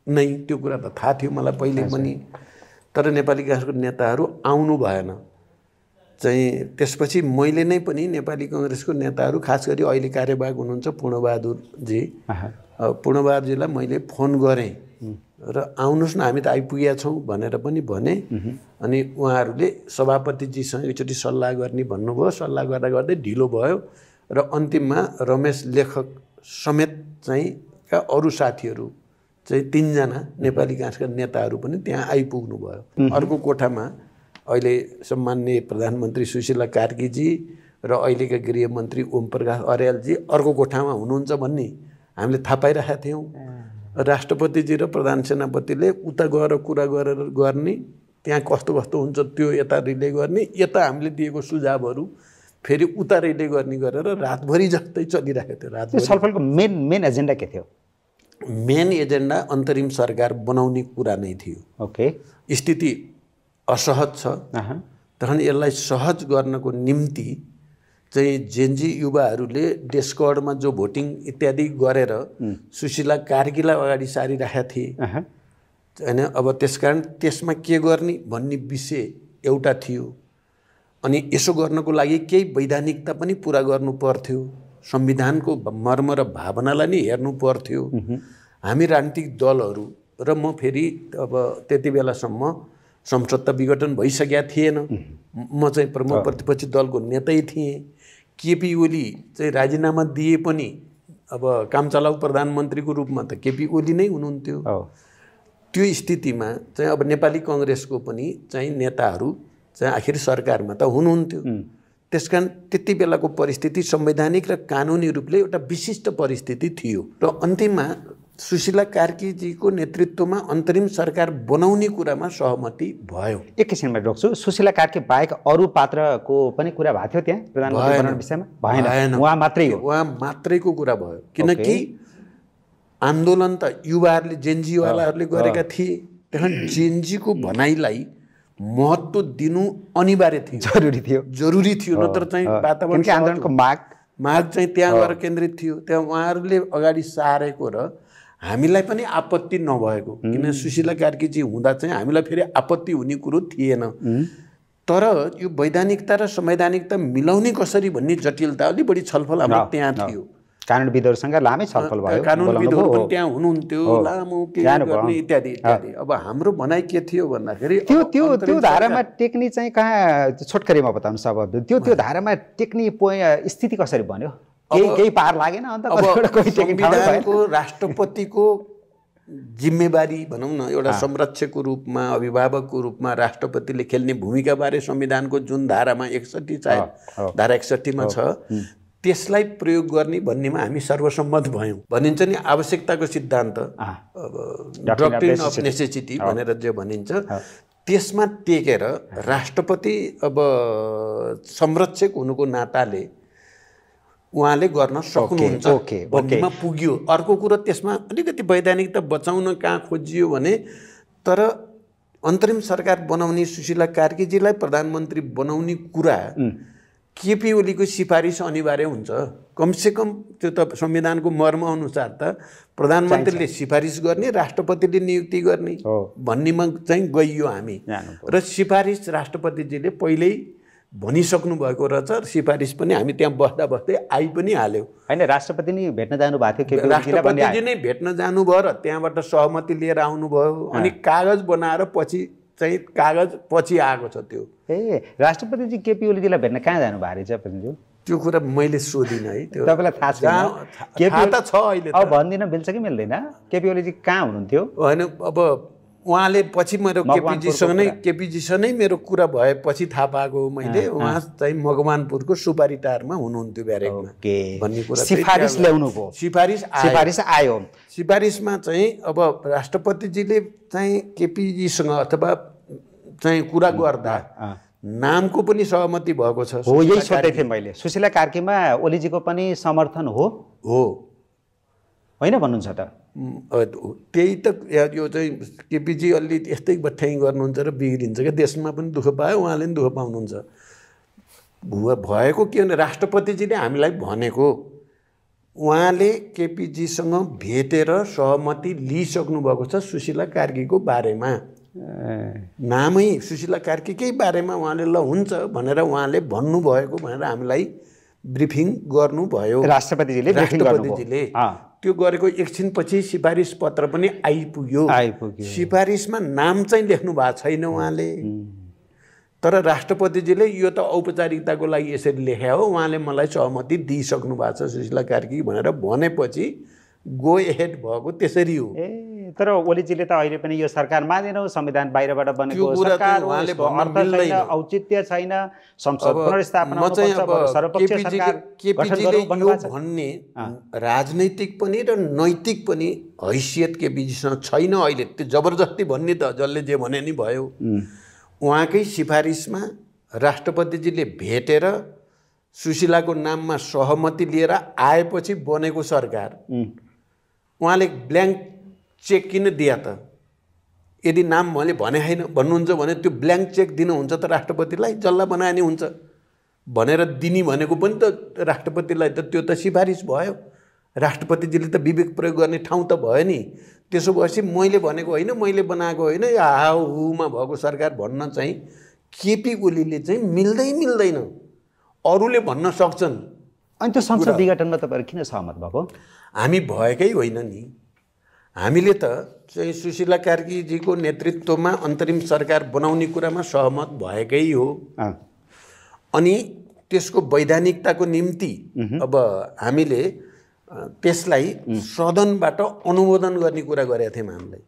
नै, त्यो कुरा त थाहा थियो मलाई पहिले पनि, तर नेपाली काङ्ग्रेसको नेताहरू आउनु भएन। चाहिँ त्यसपछि मैले नै पनि नेपाली कङ्ग्रेसको नेताहरू, खास गरी अहिले कार्यवाहक हुनुहुन्छ पूर्णबहादुरजी, पूर्णबहादुरजीलाई मैले फोन गरेँ र आउनुहोस् न हामी त आइपुगेका छौँ भनेर पनि भने। अनि उहाँहरूले सभापतिजीसँग एकचोटि सल्लाह गर्ने भन्नुभयो। सल्लाह गर्दा गर्दै ढिलो भयो र अन्तिममा रमेश लेखक समेत चाहिँ का अरू साथीहरू चाहिँ 3 जना नेपाली काङ्ग्रेसका नेताहरू पनि त्यहाँ आइपुग्नु भयो। अर्को कोठामा अहिले सम्माननीय प्रधानमन्त्री सुशीला कार्कीजी र अहिलेका गृहमन्त्री ओम प्रकाश अर्यालजी अर्को कोठामा हुनुहुन्छ भन्ने हामीले थाहा पाइरहेका थियौँ। राष्ट्रपतिजी र प्रधान सेनापतिले उता गएर कुरा गरेर गर्ने, त्यहाँ कस्तो कस्तो हुन्छ त्यो यता रिले गर्ने, यता हामीले दिएको सुझावहरू फेरि उता रिले गर्ने गरेर रातभरि जस्तै चलिरहेको थियो। रात छलफलको मेन एजेन्डा के थियो? मेन एजेन्डा अन्तरिम सरकार बनाउने कुरा नै थियो। स्थिति असहज छ, तखन यसलाई सहज गर्नको निम्ति चाहिँ जेनजी युवाहरूले डेस्कर्डमा जो भोटिङ इत्यादि गरेर सुशीला कार्कीलाई अगाडि सारिरहेका थिए होइन। अब त्यसकारण त्यसमा के गर्ने भन्ने विषय एउटा थियो। अनि यसो गर्नको लागि केही वैधानिकता पनि पुरा गर्नु पर्थ्यो, संविधानको मर्म र भावनालाई नै हेर्नु पर्थ्यो। हामी राजनीतिक दलहरू र म फेरि अब त्यति बेलासम्म संसद त विघटन भइसकेका थिएन, म चाहिँ प्रमुख प्रतिपक्षी दलको नेतै थिएँ। केपी ओली चाहिँ राजीनामा दिए पनि अब कामचलाउ प्रधानमन्त्रीको रूपमा त केपी ओली नै हुनुहुन्थ्यो। त्यो स्थितिमा चाहिँ अब नेपाली कङ्ग्रेसको पनि चाहिँ नेताहरू चाहिँ आखिर सरकारमा त हुनुहुन्थ्यो। त्यसकारण त्यति बेलाको परिस्थिति संवैधानिक र कानुनी रूपले एउटा विशिष्ट परिस्थिति थियो र अन्तिममा सुशीला कार्कीजीको नेतृत्वमा अन्तरिम सरकार बनाउने कुरामा सहमति भयो। एकैछिनमा रोक्छु, सुशीला कार्की बाहेक अरू पात्रको पनि कुरा भएको थियो त्यहाँ प्रधानमन्त्री बनाउने विषयमा? भएन, उहाँ मात्रै हो। उहाँ मात्रैको कुरा भयो, किनकि आन्दोलन त युवाहरूले जेनजीवालाहरूले गरेका थिए। त्यहाँ जेनजीको भनाइलाई महत्त्व दिनु अनिवार्य थियो, जरुरी थियो, नत्र चाहिँ वातावरण आन्दोलनको माग चाहिँ त्यहाँ गएर केन्द्रित थियो। त्यहाँ उहाँहरूले अगाडि सारेको र हामीलाई पनि आपत्ति नभएको, किन सुशीला कार्कीजी हुँदा चाहिँ हामीलाई फेरि आपत्ति हुने कुरो थिएन। तर यो वैधानिकता र संवैधानिकता मिलाउने कसरी भन्ने जटिलता अलि बढी छलफल हाम्रो त्यहाँ थियो। कानुनविदहरूसँग लामै छलफल भयो, कानुनविदहरू पनि त्यहाँ हुनुहुन्थ्यो, लामो के गर्ने इत्यादि इत्यादि। अब हाम्रो भनाइ के थियो भन्दाखेरि त्यो धारामा टेक्नी चाहिँ कहाँ छोटकरीमा बताउनु सक्छ? त्यो धारामा टेक्नी स्थिति कसरी बन्यो? केही पार लागेन? अन्त संविधानको राष्ट्रपतिको जिम्मेवारी भनौँ न, एउटा संरक्षकको रूपमा, अभिभावकको रूपमा राष्ट्रपतिले खेल्ने भूमिकाबारे संविधानको जुन धारामा 61 सायद धारा 61 मा छ, त्यसलाई प्रयोग गर्ने भन्नेमा हामी सर्वसम्मत भयौँ। भनिन्छ नि आवश्यकताको सिद्धान्त, डक्ट्रिन अफ नेसेसिटी भनेर जो भनिन्छ, त्यसमा टेकेर राष्ट्रपति अब संरक्षक हुनुको नाताले उहाँले गर्न सक्नुहुन्छ भन्नेमा पुग्यो। अर्को कुरो त्यसमा अलिकति वैधानिकता बचाउन कहाँ खोजियो भने तर अन्तरिम सरकार बनाउने सुशीला कार्कीजीलाई प्रधानमन्त्री बनाउने कुरा केपी ओलीको सिफारिस अनिवार्य हुन्छ। कमसेकम त्यो त संविधानको मर्म अनुसार त प्रधानमन्त्रीले सिफारिस गर्ने राष्ट्रपतिले नियुक्ति गर्ने भन्नेमा चाहिँ गइयो हामी र सिफारिस राष्ट्रपतिजीले पहिल्यै भनिसक्नु भएको रहेछ। सिफारिस पनि हामी त्यहाँ बस्दा बस्दै आइ पनि हाल्यो। होइन राष्ट्रपति नै भेट्न जानुभएको थियो, राष्ट्रपतिजी नै भेट्न जानुभयो र त्यहाँबाट सहमति लिएर आउनुभयो अनि कागज बनाएर पछि चाहिँ कागज पछि आएको छ त्यो। ए राष्ट्रपतिजी केपी ओलीजीलाई भेट्न कहाँ जानुभएको रहेछ प्रतिनिधि? त्यो कुरा मैले सोधिनँ है, त्यो तपाईँलाई थाहा छैन? केपी त छ अहिले अब भन्दिन मिल्छ कि मिल्दैन? केपी ओलीजी कहाँ हुनुहुन्थ्यो? होइन अब उहाँले पछि मेरो केपीजीसँग नै मेरो कुरा भएपछि थाहा पाएको मैले उहाँ चाहिँ मकवानपुरको सुपारी टारमा हुनुहुन्थ्यो ब्यारेकमा भन्ने कुरा। सिफारिस ल्याउनु भयो? सिफारिस आयो। सिफारिसमा चाहिँ अब राष्ट्रपतिजीले चाहिँ केपीजीसँग अथवा चाहिँ कुरा गर्दा नामको पनि सहमति भएको छ। हो यही सोध्दै थिएँ मैले। सुशीला कार्कीमा ओलीजीको पनि समर्थन हो होइन भन्नुहुन्छ त? त्यही त यो चाहिँ केपीजी अलि यस्तै बठ्याइ गर्नुहुन्छ र बिग्रिन्छ क्या, देशमा पनि दुःख पायो उहाँले पनि दुःख पाउनुहुन्छ। भएको के भने राष्ट्रपतिजीले हामीलाई भनेको उहाँले केपीजीसँग भेटेर सहमति लिइसक्नु भएको छ सुशीला कार्कीको बारेमा। नामै सुशीला कार्कीकै बारेमा उहाँले ल हुन्छ भनेर उहाँले भन्नुभएको भनेर हामीलाई ब्रिफिङ गर्नुभयो राष्ट्रपतिजीले। त्यो गरेको एकछिनपछि सिफारिस पत्र पनि आइपुग्यो। सिफारिसमा नाम चाहिँ लेख्नु भएको छैन उहाँले, तर राष्ट्रपतिजीले यो त औपचारिकताको लागि यसरी लेख्या हो, उहाँले मलाई सहमति दिइसक्नु भएको छ सुशीला कार्की भनेर भनेपछि गो एहेड भएको त्यसरी हो। तर ओलीजीले त अहिले पनि यो सरकार मानेनौ, संविधान बाहिरबाट बनेको सरकार हो, औचित्य छैन, संसद पुनर्स्थापना सर्वपक्षीय सरकार गठन गरौँ भन्ने राजनैतिक पनि र नैतिक पनि हैसियत केपीजीसँग छैन अहिले। त्यो जबरजस्ती भन्ने त जसले जे भने नि भयो। उहाँकै सिफारिसमा राष्ट्रपतिजीले भेटेर सुशीलाको नाममा सहमति लिएर आएपछि बनेको सरकार उहाँले ब्ल्याङ्क चेक किन दिया त? यदि नाम मैले भने होइन भन्नुहुन्छ भने त्यो ब्ल्याङ्क चेक दिनुहुन्छ त राष्ट्रपतिलाई, जसलाई बनाए नि हुन्छ भनेर दिने भनेको पनि त राष्ट्रपतिलाई त त्यो त सिफारिस भयो। राष्ट्रपतिजीले त विवेक प्रयोग गर्ने ठाउँ त भयो नि। त्यसो भएपछि मैले भनेको होइन, मैले बनाएको होइन, या हाउमा भएको सरकार भन्न चाहिँ केपी ओलीले चाहिँ मिल्दैन। अरूले भन्न सक्छन्। अनि त्यो संसद विघटनमा तपाईँहरू किन सहमत भएको? हामी भएकै होइन नि। हामीले त चाहिँ सुशीला कार्कीजीको नेतृत्वमा अन्तरिम सरकार बनाउने कुरामा सहमत भएकै हो। अनि त्यसको वैधानिकताको निम्ति अब हामीले त्यसलाई सदनबाट अनुमोदन गर्ने कुरा गरेका थियौँ। हामीलाई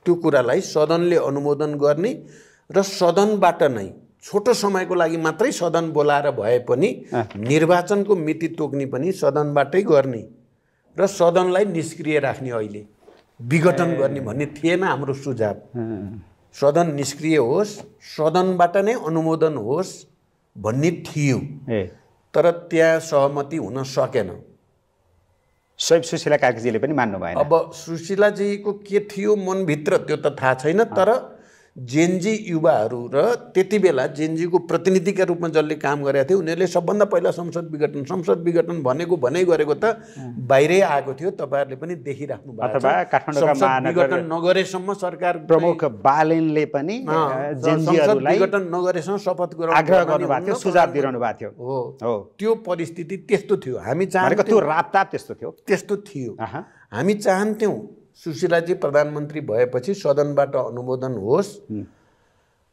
त्यो कुरालाई सदनले अनुमोदन गर्ने र सदनबाट नै छोटो समयको लागि मात्रै सदन बोलाएर भए पनि निर्वाचनको मिति तोक्ने पनि सदनबाटै गर्ने र सदनलाई निष्क्रिय राख्ने, अहिले विघटन गर्ने भन्ने थिएन हाम्रो सुझाव। सदन निष्क्रिय होस्, सदनबाट नै अनुमोदन होस् भन्ने थियो, तर त्यहाँ सहमति हुन सकेन। स्वयं सुशीला कार्कीजीले पनि मान्नु भएन। अब सुशीलाजीको के थियो मनभित्र त्यो त थाहा छैन, तर जेनजी युवाहरू र त्यति बेला जेनजीको प्रतिनिधिका रूपमा जसले काम गरेका थिए उनीहरूले सबभन्दा पहिला संसद विघटन भनेको भनै गरेको त बाहिरै आएको थियो। तपाईँहरूले पनि देखिराख्नु भएको छ। काठमाडौँका विघटन नगरेसम्म सरकार प्रमुख बालेनले पनि जेनजीहरूलाई विघटन नगरेसम्म शपथ गराउनु आग्रह गर्नुभएको थियो, सुझाव दिइरहनु भएको थियो। हो त्यो परिस्थिति त्यस्तो थियो। हामी चाहेको त्यो रापताप त्यस्तो थियो। हामी चाहन्थ्यौँ सुशीलाजी प्रधानमन्त्री भएपछि सदनबाट अनुमोदन होस्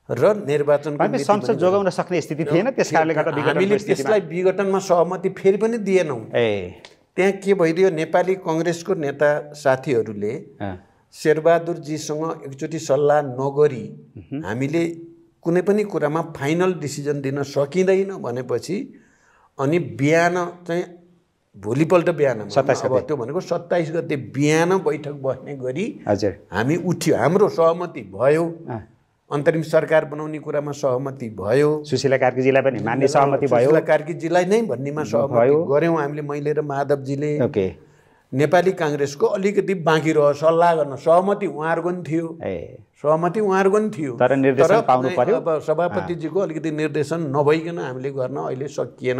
र निर्वाचनको संसद जोगाउन सक्ने स्थिति थिएन, त्यसकारणले गर्दा हामीले त्यसलाई विघटनमा सहमति फेरि पनि दिएनौँ। त्यहाँ के भइदियो, नेपाली कङ्ग्रेसको नेता साथीहरूले शेरबहादुरजीसँग एकचोटि सल्लाह नगरी हामीले कुनै पनि कुरामा फाइनल डिसिजन दिन सकिँदैन भनेपछि अनि बिहान चाहिँ भोलिपल्ट बिहान अब त्यो भनेको 27 गते बिहान बैठक बस्ने गरी हामी उठ्यो। हाम्रो सहमति भयो अन्तरिम सरकार बनाउने कुरामा सहमति भयो। सुशीला कार्कीजीलाई पनि मान्ने सहमति भयो। सुशीला कार्कीजीलाई नै भन्नेमा सहमति गऱ्यौँ हामीले, मैले र माधवजीले। ओके। नेपाली काङ्ग्रेसको अलिकति बाँकी रह्यो सल्लाह गर्न, सहमति उहाँहरूको पनि थियो, सहमति उहाँहरूको पनि थियो, तर निर्देशन पाउनु पर्यो। अब सभापतिजीको अलिकति निर्देशन नभइकन हामीले गर्न अहिले सकिएन।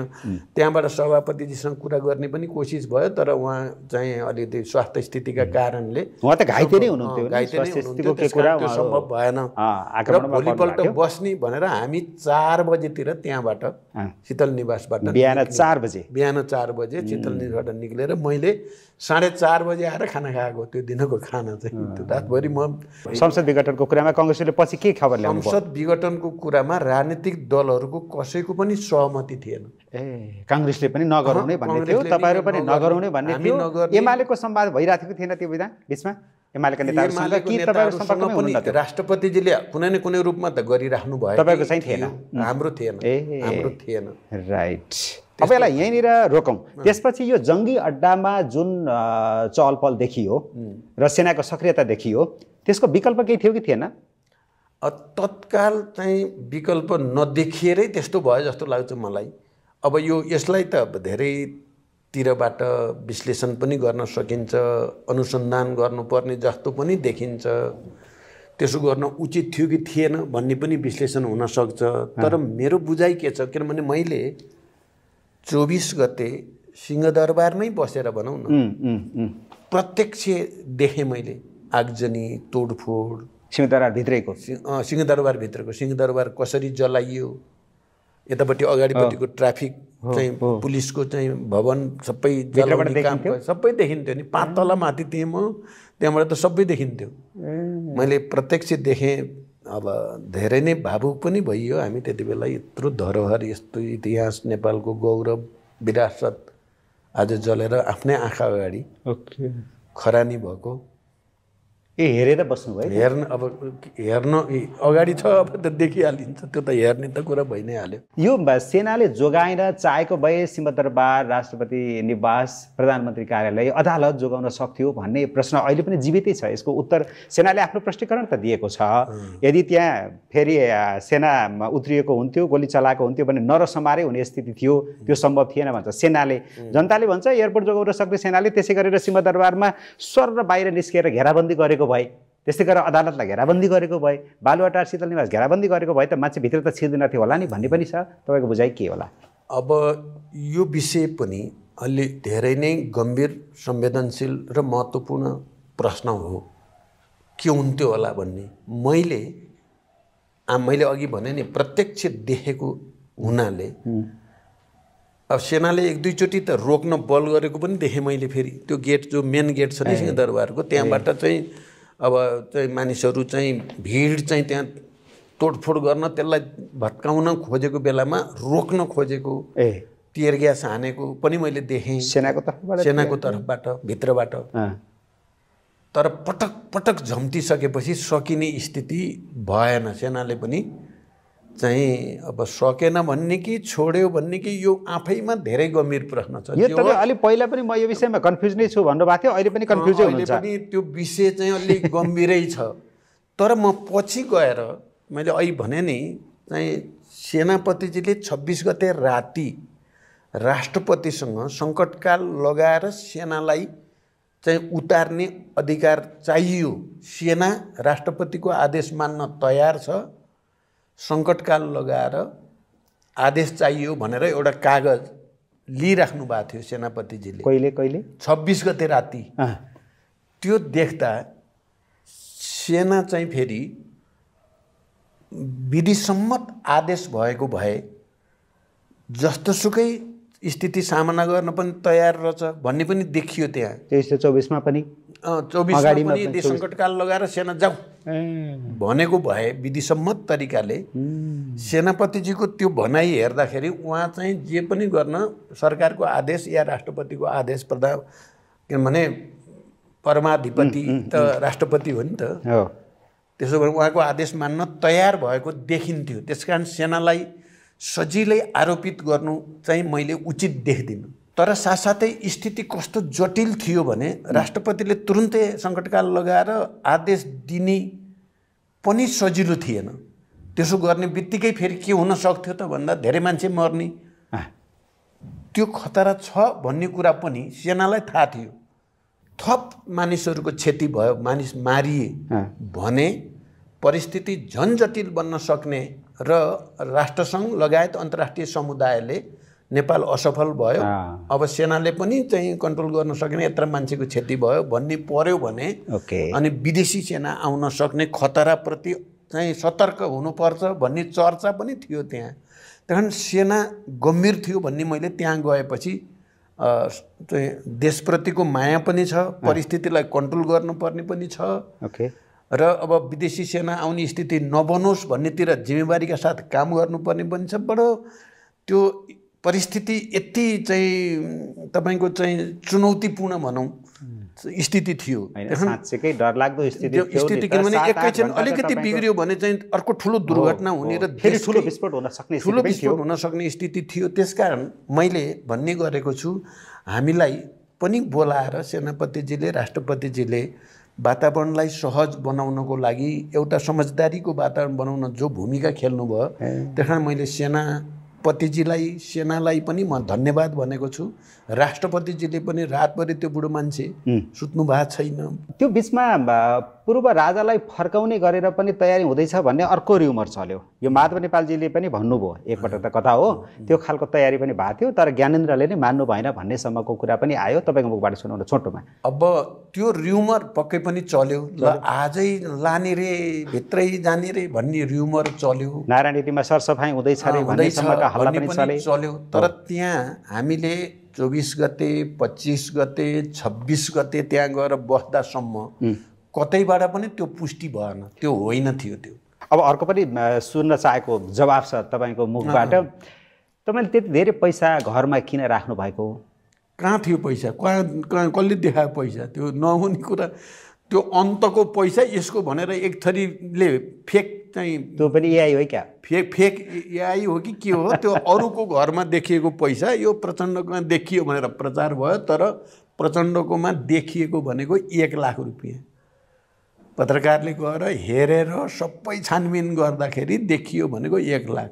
त्यहाँबाट सभापतिजीसँग कुरा गर्ने पनि कोसिस भयो, तर उहाँ चाहिँ अलिकति स्वास्थ्य स्थितिका कारणले उहाँ त घाइते नै हुनुहुन्थ्यो, त्यो सम्भव भएन। र भोलिपल्ट बस्ने भनेर हामी 4 बजेतिर त्यहाँबाट शीतल निवासबाट बिहान 4 बजे शीतल निवासबाट निक्लेर मैले 4:30 बजे आएर खाना खाएको। त्यो दिनको खाना चाहिँ त्यो रातभरि म संसद विघटनको कुरामा कांग्रेसले पछि के खबर ल्याउनु भयो? संसद विघटनको कुरामा राजनीतिक दलहरूको कसैको पनि बीचमा थिएन। कांग्रेसले पनि नगराउने भन्ने थियो, तपाईहरु पनि नगराउने भन्ने थियो। एमालेको संवाद भइराथेको थिएन त्यो बिचमा? एमालेका नेताहरुसँग के तपाईहरु सम्पर्कमै हुनुहुन्थ्यो? राष्ट्रपतिजीले कुनै न कुनै रूपमा त गरिराख्नु भयो, तपाईको चाहिँ थिएन? हाम्रो थिएन। राइट। अब यसलाई यहीँनिर रोकौँ। त्यसपछि यो जङ्गी अड्डामा जुन चहलपहल देखियो र सेनाको सक्रियता देखियो, त्यसको विकल्प केही थियो कि थिएन? तत्काल चाहिँ विकल्प नदेखिएरै त्यस्तो भयो जस्तो लाग्छ मलाई। अब यसलाई त धेरैतिरबाट विश्लेषण पनि गर्न सकिन्छ, अनुसन्धान गर्नुपर्ने जस्तो पनि देखिन्छ। त्यसो गर्न उचित थियो कि थिएन भन्ने पनि विश्लेषण हुन सक्छ। तर मेरो बुझाइ के छ, किनभने मैले 24 गते सिंहदरबारमै बसेर भनौँ न प्रत्यक्ष देखेँ मैले आगजनी, तोडफोड। सिंहदरबारभित्रैको? सिंहदरबारभित्रको। सिंहदरबार कसरी जलाइयो, यतापट्टि अगाडिपट्टिको ट्राफिक चाहिँ पुलिसको चाहिँ भवन सबै जलाउने काम सबै देखिन्थ्यो नि। 5 तला माथि थिएँ म, त्यहाँबाट त सबै देखिन्थ्यो। मैले प्रत्यक्ष देखेँ। अब धेरै नै भावुक पनि भइयो हामी त्यति बेला। यत्रो धरोहर, यस्तो इतिहास, नेपालको गौरव, विरासत आज जलेर आफ्नै आँखा अगाडि खरानी भएको। हेरेर बस्नुभयो? हेर्न अगाडि छ, अब त देखिहालिन्छ, त्यो त हेर्ने त कुरा भइ नै हाल्यो। यो सेनाले जोगाएर चाहेको भए सिंहदरबार, राष्ट्रपति निवास, प्रधानमन्त्री कार्यालय, अदालत जोगाउन सक्थ्यो भन्ने प्रश्न अहिले पनि जीवितै छ। यसको उत्तर सेनाले आफ्नो प्रष्टीकरण त दिएको छ। यदि त्यहाँ फेरि सेना उत्रिएको हुन्थ्यो, गोली चलाएको हुन्थ्यो भने नरसमारै हुने स्थिति थियो, त्यो सम्भव थिएन भन्छ सेनाले। जनताले भन्छ एयरपोर्ट जोगाउन सक्ने सेनाले त्यसै गरेर सिंहदरबारमा स्वर र बाहिर निस्किएर घेराबन्दी गरेको भए, त्यस्तै गरेर अदालतलाई घेराबन्दी गरेको भए, बालुवाटार शीतल निवास घेराबन्दी गरेको भए त मान्छे भित्र त छिर्दैन थियो होला नि भन्ने पनि छ। तपाईँको बुझाइ के होला? अब यो विषय पनि अलि धेरै नै गम्भीर, संवेदनशील र महत्त्वपूर्ण प्रश्न हो। के हुन्थ्यो होला भन्ने मैले अघि भने नि प्रत्यक्ष देखेको हुनाले अब सेनाले 1-2 चोटि त रोक्न बल गरेको पनि देखेँ मैले। फेरि त्यो गेट, जो मेन गेट छ नि सिंहदरबारको, त्यहाँबाट चाहिँ अब चाहिँ मानिसहरू चाहिँ भिड चाहिँ त्यहाँ तोडफोड गर्न, त्यसलाई भत्काउन खोजेको बेलामा रोक्न खोजेको, टियर ग्यास हानेको पनि मैले देखेँ सेनाको तर्फबाट, भित्रबाट। तर पटक पटक झम्टिसकेपछि सकिने स्थिति भएन। सेनाले पनि चाहिँ अब सकेन भन्ने कि छोड्यो भन्ने कि यो आफैमा धेरै गम्भीर प्रश्न छ। यो तपाईँ अलि पहिला पनि म यो विषयमा कन्फ्युज नै छु भन्नुभएको थियो, अहिले पनि कन्फ्युजै हुनुहुन्छ? अहिले पनि त्यो विषय चाहिँ अलि गम्भीरै छ। तर म पछि गएर मैले अहिले भने नि चाहिँ सेनापतिजीले 26 गते राति राष्ट्रपतिसँग सङ्कटकाल लगाएर सेनालाई चाहिँ उतार्ने अधिकार चाहियो, सेना राष्ट्रपतिको आदेश मान्न तयार छ, सङ्कटकाल लगाएर आदेश चाहियो भनेर एउटा कागज लिइराख्नु भएको थियो सेनापतिजीले। कहिले? 26 गते राति। त्यो देख्दा सेना चाहिँ फेरि विधिसम्मत आदेश भएको भए जस्तोसुकै स्थिति सामना गर्न पनि तयार रहेछ भन्ने पनि देखियो त्यहाँ। 2324 मा पनि 24 मा पनि सङ्कटकाल लगाएर सेना जाऊ भनेको भए विधिसम्मत तरिकाले सेनापतिजीको त्यो भनाइ हेर्दाखेरि उहाँ चाहिँ जे पनि गर्न सरकारको आदेश या राष्ट्रपतिको आदेश किनभने परमाधिपति त राष्ट्रपति हो नि त, त्यसो भए उहाँको आदेश मान्न तयार भएको देखिन्थ्यो। त्यसकारण सेनालाई सजिलै आरोपित गर्नु चाहिँ मैले उचित देख्दिनँ। तर साथसाथै स्थिति कस्तो जटिल थियो भने राष्ट्रपतिले तुरुन्तै सङ्कटकाल लगाएर आदेश दिने पनि सजिलो थिएन। त्यसो गर्ने बित्तिकै फेरि के हुन सक्थ्यो त भन्दा धेरै मान्छे मर्ने, त्यो खतरा छ भन्ने कुरा पनि सेनालाई थाहा थियो। थप मानिसहरूको क्षति भयो, मानिस मारिए भने परिस्थिति झन् जटिल बन्न सक्ने र राष्ट्रसङ्घ लगायत अन्तर्राष्ट्रिय समुदायले नेपाल असफल भयो, अब सेनाले पनि चाहिँ कन्ट्रोल गर्न सक्ने यत्र मान्छेको क्षति भयो भन्ने पर्यो भने अनि विदेशी सेना आउन सक्ने खतराप्रति चाहिँ सतर्क हुनुपर्छ भन्ने चर्चा पनि थियो त्यहाँ। त्यहाँ सेना गम्भीर थियो भन्ने मैले त्यहाँ गएपछि चाहिँ देशप्रतिको माया पनि छ, परिस्थितिलाई कन्ट्रोल गर्नुपर्ने पनि छ र अब विदेशी सेना आउने स्थिति नबनोस् भन्नेतिर जिम्मेवारीका साथ काम गर्नुपर्ने पनि छ। बडो त्यो परिस्थिति यति चाहिँ तपाईँको चाहिँ चुनौतीपूर्ण भनौँ स्थिति थियो। साँच्चै डरलाग्दो स्थिति किनभने एकैछिन अलिकति बिग्रियो भने चाहिँ अर्को ठुलो दुर्घटना हुने र फेरि ठुलो विस्फोट हुन सक्ने स्थिति थियो। त्यसकारण मैले भन्ने गरेको छु, हामीलाई पनि बोलाएर सेनापतिजीले राष्ट्रपतिजीले वातावरणलाई सहज बनाउनको लागि एउटा समझदारीको वातावरण बनाउन जो भूमिका खेल्नुभयो, त्यसकारण मैले सेनापतिजीलाई सेनालाई पनि म धन्यवाद भनेको छु। राष्ट्रपतिजीले पनि रातभरि त्यो बुढो मान्छे सुत्नु भएको छैन। त्यो बिचमा पूर्व राजालाई फर्काउने गरेर पनि तयारी हुँदैछ भन्ने अर्को र्युमर चल्यो। यो माधव नेपालजीले पनि भन्नुभयो एकपटक त कथा हो, त्यो खालको तयारी पनि भएको थियो, तर ज्ञानेन्द्रले नै मान्नु भएन भन्नेसम्मको कुरा पनि आयो। तपाईँको मुखबाट सुनाउन छोटोमा। अब त्यो र्युमर पक्कै पनि चल्यो, ल आजै लाने रे भित्रै जाने रे भन्ने र्युमर चल्यो। नारायणीमा सरसफाइ हुँदैछ रे भन्नेसम्मका हल्ला पनि चल्यो। तर त्यहाँ हामीले 24 गते 25 गते 26 गते त्यहाँ गएर बस्दासम्म कतैबाट पनि त्यो पुष्टि भएन, त्यो होइन थियो त्यो। अब अर्को पनि सुन्न चाहेको जवाब छ तपाईँको मुखबाट, तपाईँले त्यति धेरै पैसा घरमा किन राख्नु भएको? कहाँ थियो पैसा? कसले देखायो पैसा? त्यो नहुने कुरा, त्यो अन्तको पैसा यसको भनेर एक थरीले फेक चाहिँ, त्यो पनि एआई हो क्या? फेक एआई हो कि के हो? त्यो अरूको घरमा देखिएको पैसा यो प्रचण्डकोमा देखियो भनेर प्रचार भयो, तर प्रचण्डकोमा देखिएको भनेको 1 लाख रुपियाँ। पत्रकारले गएर हेरेर सबै छानबिन गर्दाखेरि देखियो भनेको 1 लाख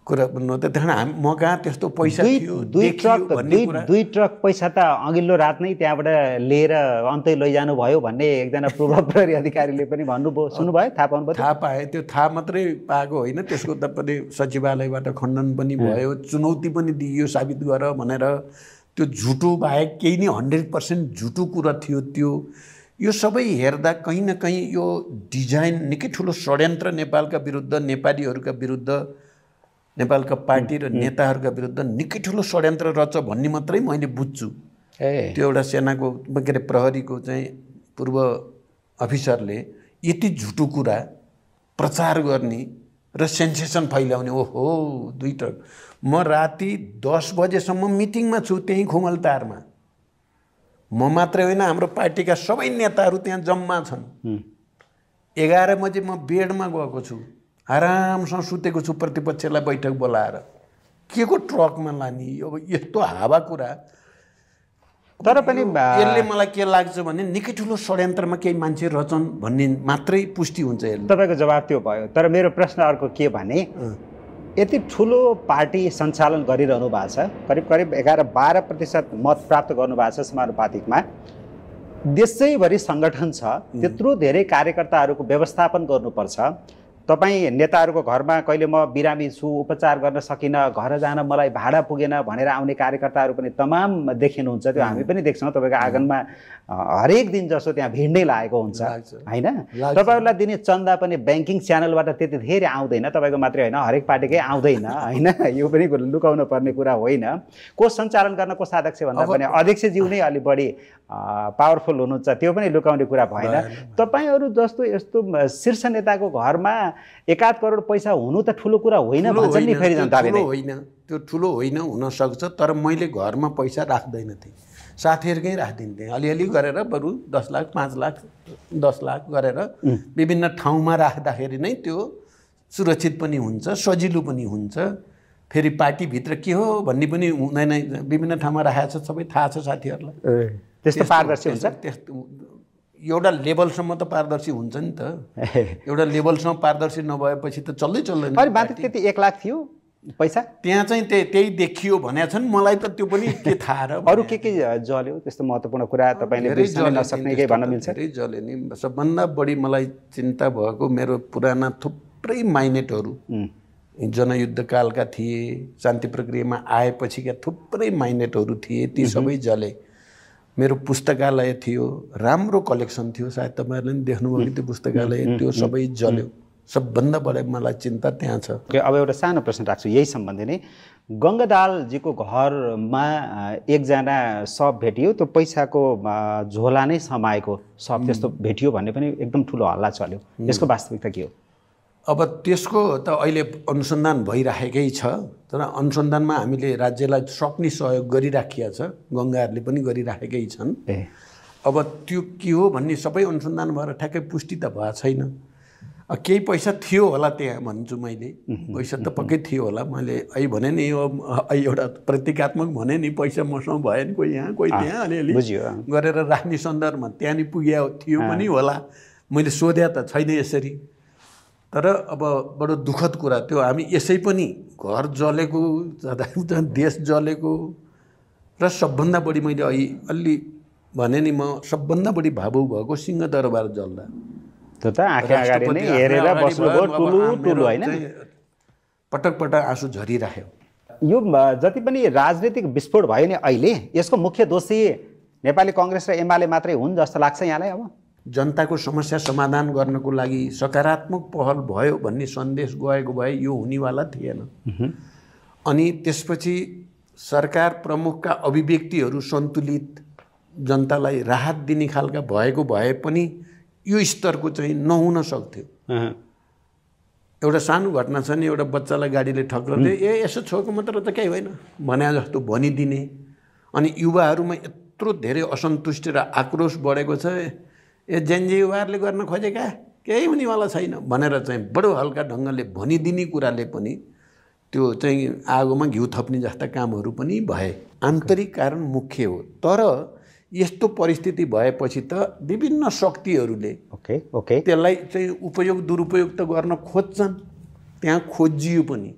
कुरा भन्नु त। त्यहाँ म कहाँ त्यस्तो पैसा थियो? दुई ट्रक पैसा त अघिल्लो रात नै त्यहाँबाट लिएर अन्तै लैजानु भयो भन्ने एकजना पूर्व प्रहरी अधिकारीले पनि भन्नुभयो, सुन्नुभयो? थाहा पाउनुभयो? थाहा पाएँ। त्यो थाहा मात्रै पाएको होइन, त्यसको त पनि सचिवालयबाट खण्डन पनि भयो, चुनौती पनि दिइयो साबित गर भनेर। त्यो झुटो बाहेक केही नै 100% झुटो कुरा थियो त्यो। यो सबै हेर्दा कहीँ न कहीँ यो डिजाइन निकै ठुलो षड्यन्त्र नेपालका विरुद्ध, नेपालीहरूका विरुद्ध, नेपालका पार्टी र नेताहरूका विरुद्ध निकै ठुलो षड्यन्त्र रच भन्ने मात्रै मैले बुझ्छु। त्यो एउटा सेनाको के अरे प्रहरीको चाहिँ पूर्व अफिसरले यति झुटो कुरा प्रचार गर्ने र सेन्सेसन फैलाउने। ओहो 2 ट्रक। म राति 10 बजेसम्म मिटिङमा छु त्यहीँ खुमलतारमा। म मात्रै होइन, हाम्रो पार्टीका सबै नेताहरू त्यहाँ जम्मा छन्। 11 बजे म बेडमा गएको छु, आरामसँग सुतेको छु, प्रतिपक्षलाई बैठक बोलाएर। के को ट्रकमा लाने? अब यस्तो हावा कुरा। तर पनि यसले मलाई के लाग्छ भने निकै ठुलो षड्यन्त्रमा केही मान्छे रचन भन्ने मात्रै पुष्टि हुन्छ यसले। तपाईँको जवाब त्यो भयो। तर मेरो प्रश्न अर्को के भने, यति ठुलो पार्टी सञ्चालन गरिरहनु भएको छ, करिब 11-12% मत प्राप्त गर्नुभएको छ समानुपातिकमा, देशैभरि सङ्गठन छ, त्यत्रो धेरै कार्यकर्ताहरूको व्यवस्थापन गर्नुपर्छ। तपाईँ नेताहरूको घरमा कहिले म बिरामी छु, उपचार गर्न सकिनँ, घर जान मलाई भाडा पुगेन भनेर आउने कार्यकर्ताहरू पनि तमाम देखिनुहुन्छ। त्यो हामी पनि देख्छौँ। तपाईँको आँगनमा हरेक दिन जसो त्यहाँ भिड नै लागेको हुन्छ होइन? तपाईँहरूलाई दिने चन्दा पनि ब्याङ्किङ च्यानलबाट त्यति धेरै आउँदैन, तपाईँको मात्रै होइन, हरेक पार्टीकै आउँदैन होइन? यो पनि लुकाउनु पर्ने कुरा होइन। कोष सञ्चालन गर्न कोष अध्यक्ष भन्दा पनि अध्यक्षज्यू नै अलि बढी पावरफुल हुनुहुन्छ, त्यो पनि लुकाउने कुरा भएन। तपाईँहरू जस्तो यस्तो शीर्ष नेताको घरमा 1-8 करोड पैसा हुनु त ठुलो कुरा होइन भन्छन् नि फेरि जनताले। त्यो ठुलो होइन, हुनसक्छ, तर मैले घरमा पैसा राख्दैन थिएँ, साथीहरूकै राखिदिन्थेँ। अलिअलि गरेर बरु 10 लाख 5 लाख 10 लाख गरेर विभिन्न ठाउँमा राख्दाखेरि नै त्यो सुरक्षित पनि हुन्छ, सजिलो पनि हुन्छ। फेरि पार्टीभित्र के हो भन्ने पनि हुँदैन। विभिन्न ठाउँमा राखेको छ, सबै थाहा छ साथीहरूलाई। त्यस्तो पारदर्शी हुन्छ। त्यस्तो एउटा लेभलसम्म त पारदर्शी हुन्छ नि त एउटा लेभलसम्म पारदर्शी नभएपछि त चल्दैन अनि मात्र त्यति 1 लाख थियो पैसा त्यहाँ चाहिँ त्यही देखियो भनेका छन् मलाई त त्यो पनि के थाहा र अरू के जल्यो त्यस्तो महत्त्वपूर्ण कुरा तपाईँले बिर्सन नसक्ने केही भन्न मिल्छ धेरै जल्यो नि सबभन्दा बढी मलाई चिन्ता भएको मेरो पुराना थुप्रै माइनेटहरू जनयुद्धकालका थिए शान्ति प्रक्रियामा आएपछिका थुप्रै माइनेटहरू थिए ती सबै जले मेरो पुस्तकालय थियो राम्रो कलेक्सन थियो सायद तपाईँहरूले पनि देख्नुभयो त्यो पुस्तकालय त्यो सबै जल्यो सबभन्दा बढी मलाई चिन्ता त्यहाँ छ अब एउटा सानो प्रश्न राख्छु यही सम्बन्धी नै गङ्गादालजीको घरमा एकजना शव भेटियो त्यो पैसाको झोला नै समाएको शव त्यस्तो भेटियो भन्ने पनि एकदम ठुलो हल्ला चल्यो यसको वास्तविकता के हो अब त्यसको त अहिले अनुसन्धान भइराखेकै छ तर अनुसन्धानमा हामीले राज्यलाई सक्ने सहयोग गरिराखिया छ गङ्गाहरूले पनि गरिराखेकै छन् अब त्यो के हो भन्ने सबै अनुसन्धान भएर ठ्याक्कै पुष्टि त भएको छैन केही पैसा थियो होला त्यहाँ भन्छु मैले पैसा त पक्कै थियो होला मैले अहिले भने नि यो एउटा प्रतीकात्मक भने नि पैसा मसँग भयो नि कोही यहाँ कोही त्यहाँ अलिअलि गरेर राख्ने सन्दर्भमा त्यहाँ नि पुग्या थियो पनि होला मैले सोध्या त छैन यसरी तर अब बडो दुःखद कुरा त्यो हामी यसै पनि घर जलेको देश जलेको र सबभन्दा बढी मैले अलि भने नि म सबभन्दा बढी भावुक भएको सिंहदरबार जल्दा त्यो त आँखा अगाडि नै हेरेर बस्नुभयो टुलु हैन पटक पटक आँसु झरिराख्यो यो जति पनि राजनीतिक विस्फोट भयो नि अहिले यसको मुख्य दोषी नेपाली कांग्रेस र एमाले मात्रै हुन् जस्तो लाग्छ यहाँलाई अब जनताको समस्या समाधान गर्नको लागि सकारात्मक पहल भयो भन्ने सन्देश गएको भए यो हुनेवाला थिएन अनि त्यसपछि सरकार प्रमुखका अभिव्यक्तिहरू सन्तुलित जनतालाई राहत दिने खालका भएको भए पनि यो स्तरको चाहिँ नहुन सक्थ्यो एउटा सानो घटना छ नि एउटा बच्चालाई गाडीले ठक्करले यसो छोको मात्र त केही होइन भने जस्तो भनिदिने अनि युवाहरूमा यत्रो धेरै असन्तुष्टि र आक्रोश बढेको छ जेनजी युवाहरूले गर्न खोजेका केही हुनेवाला छैन भनेर चाहिँ बडो हल्का ढङ्गले भनिदिने कुराले पनि त्यो चाहिँ आगोमा घिउ थप्ने जस्ता कामहरू पनि भए आन्तरिक कारण मुख्य हो तर यस्तो परिस्थिति भएपछि त विभिन्न शक्तिहरूले त्यसलाई चाहिँ उपयोग दुरुपयोग त गर्न खोज्छन् त्यहाँ खोजियो पनि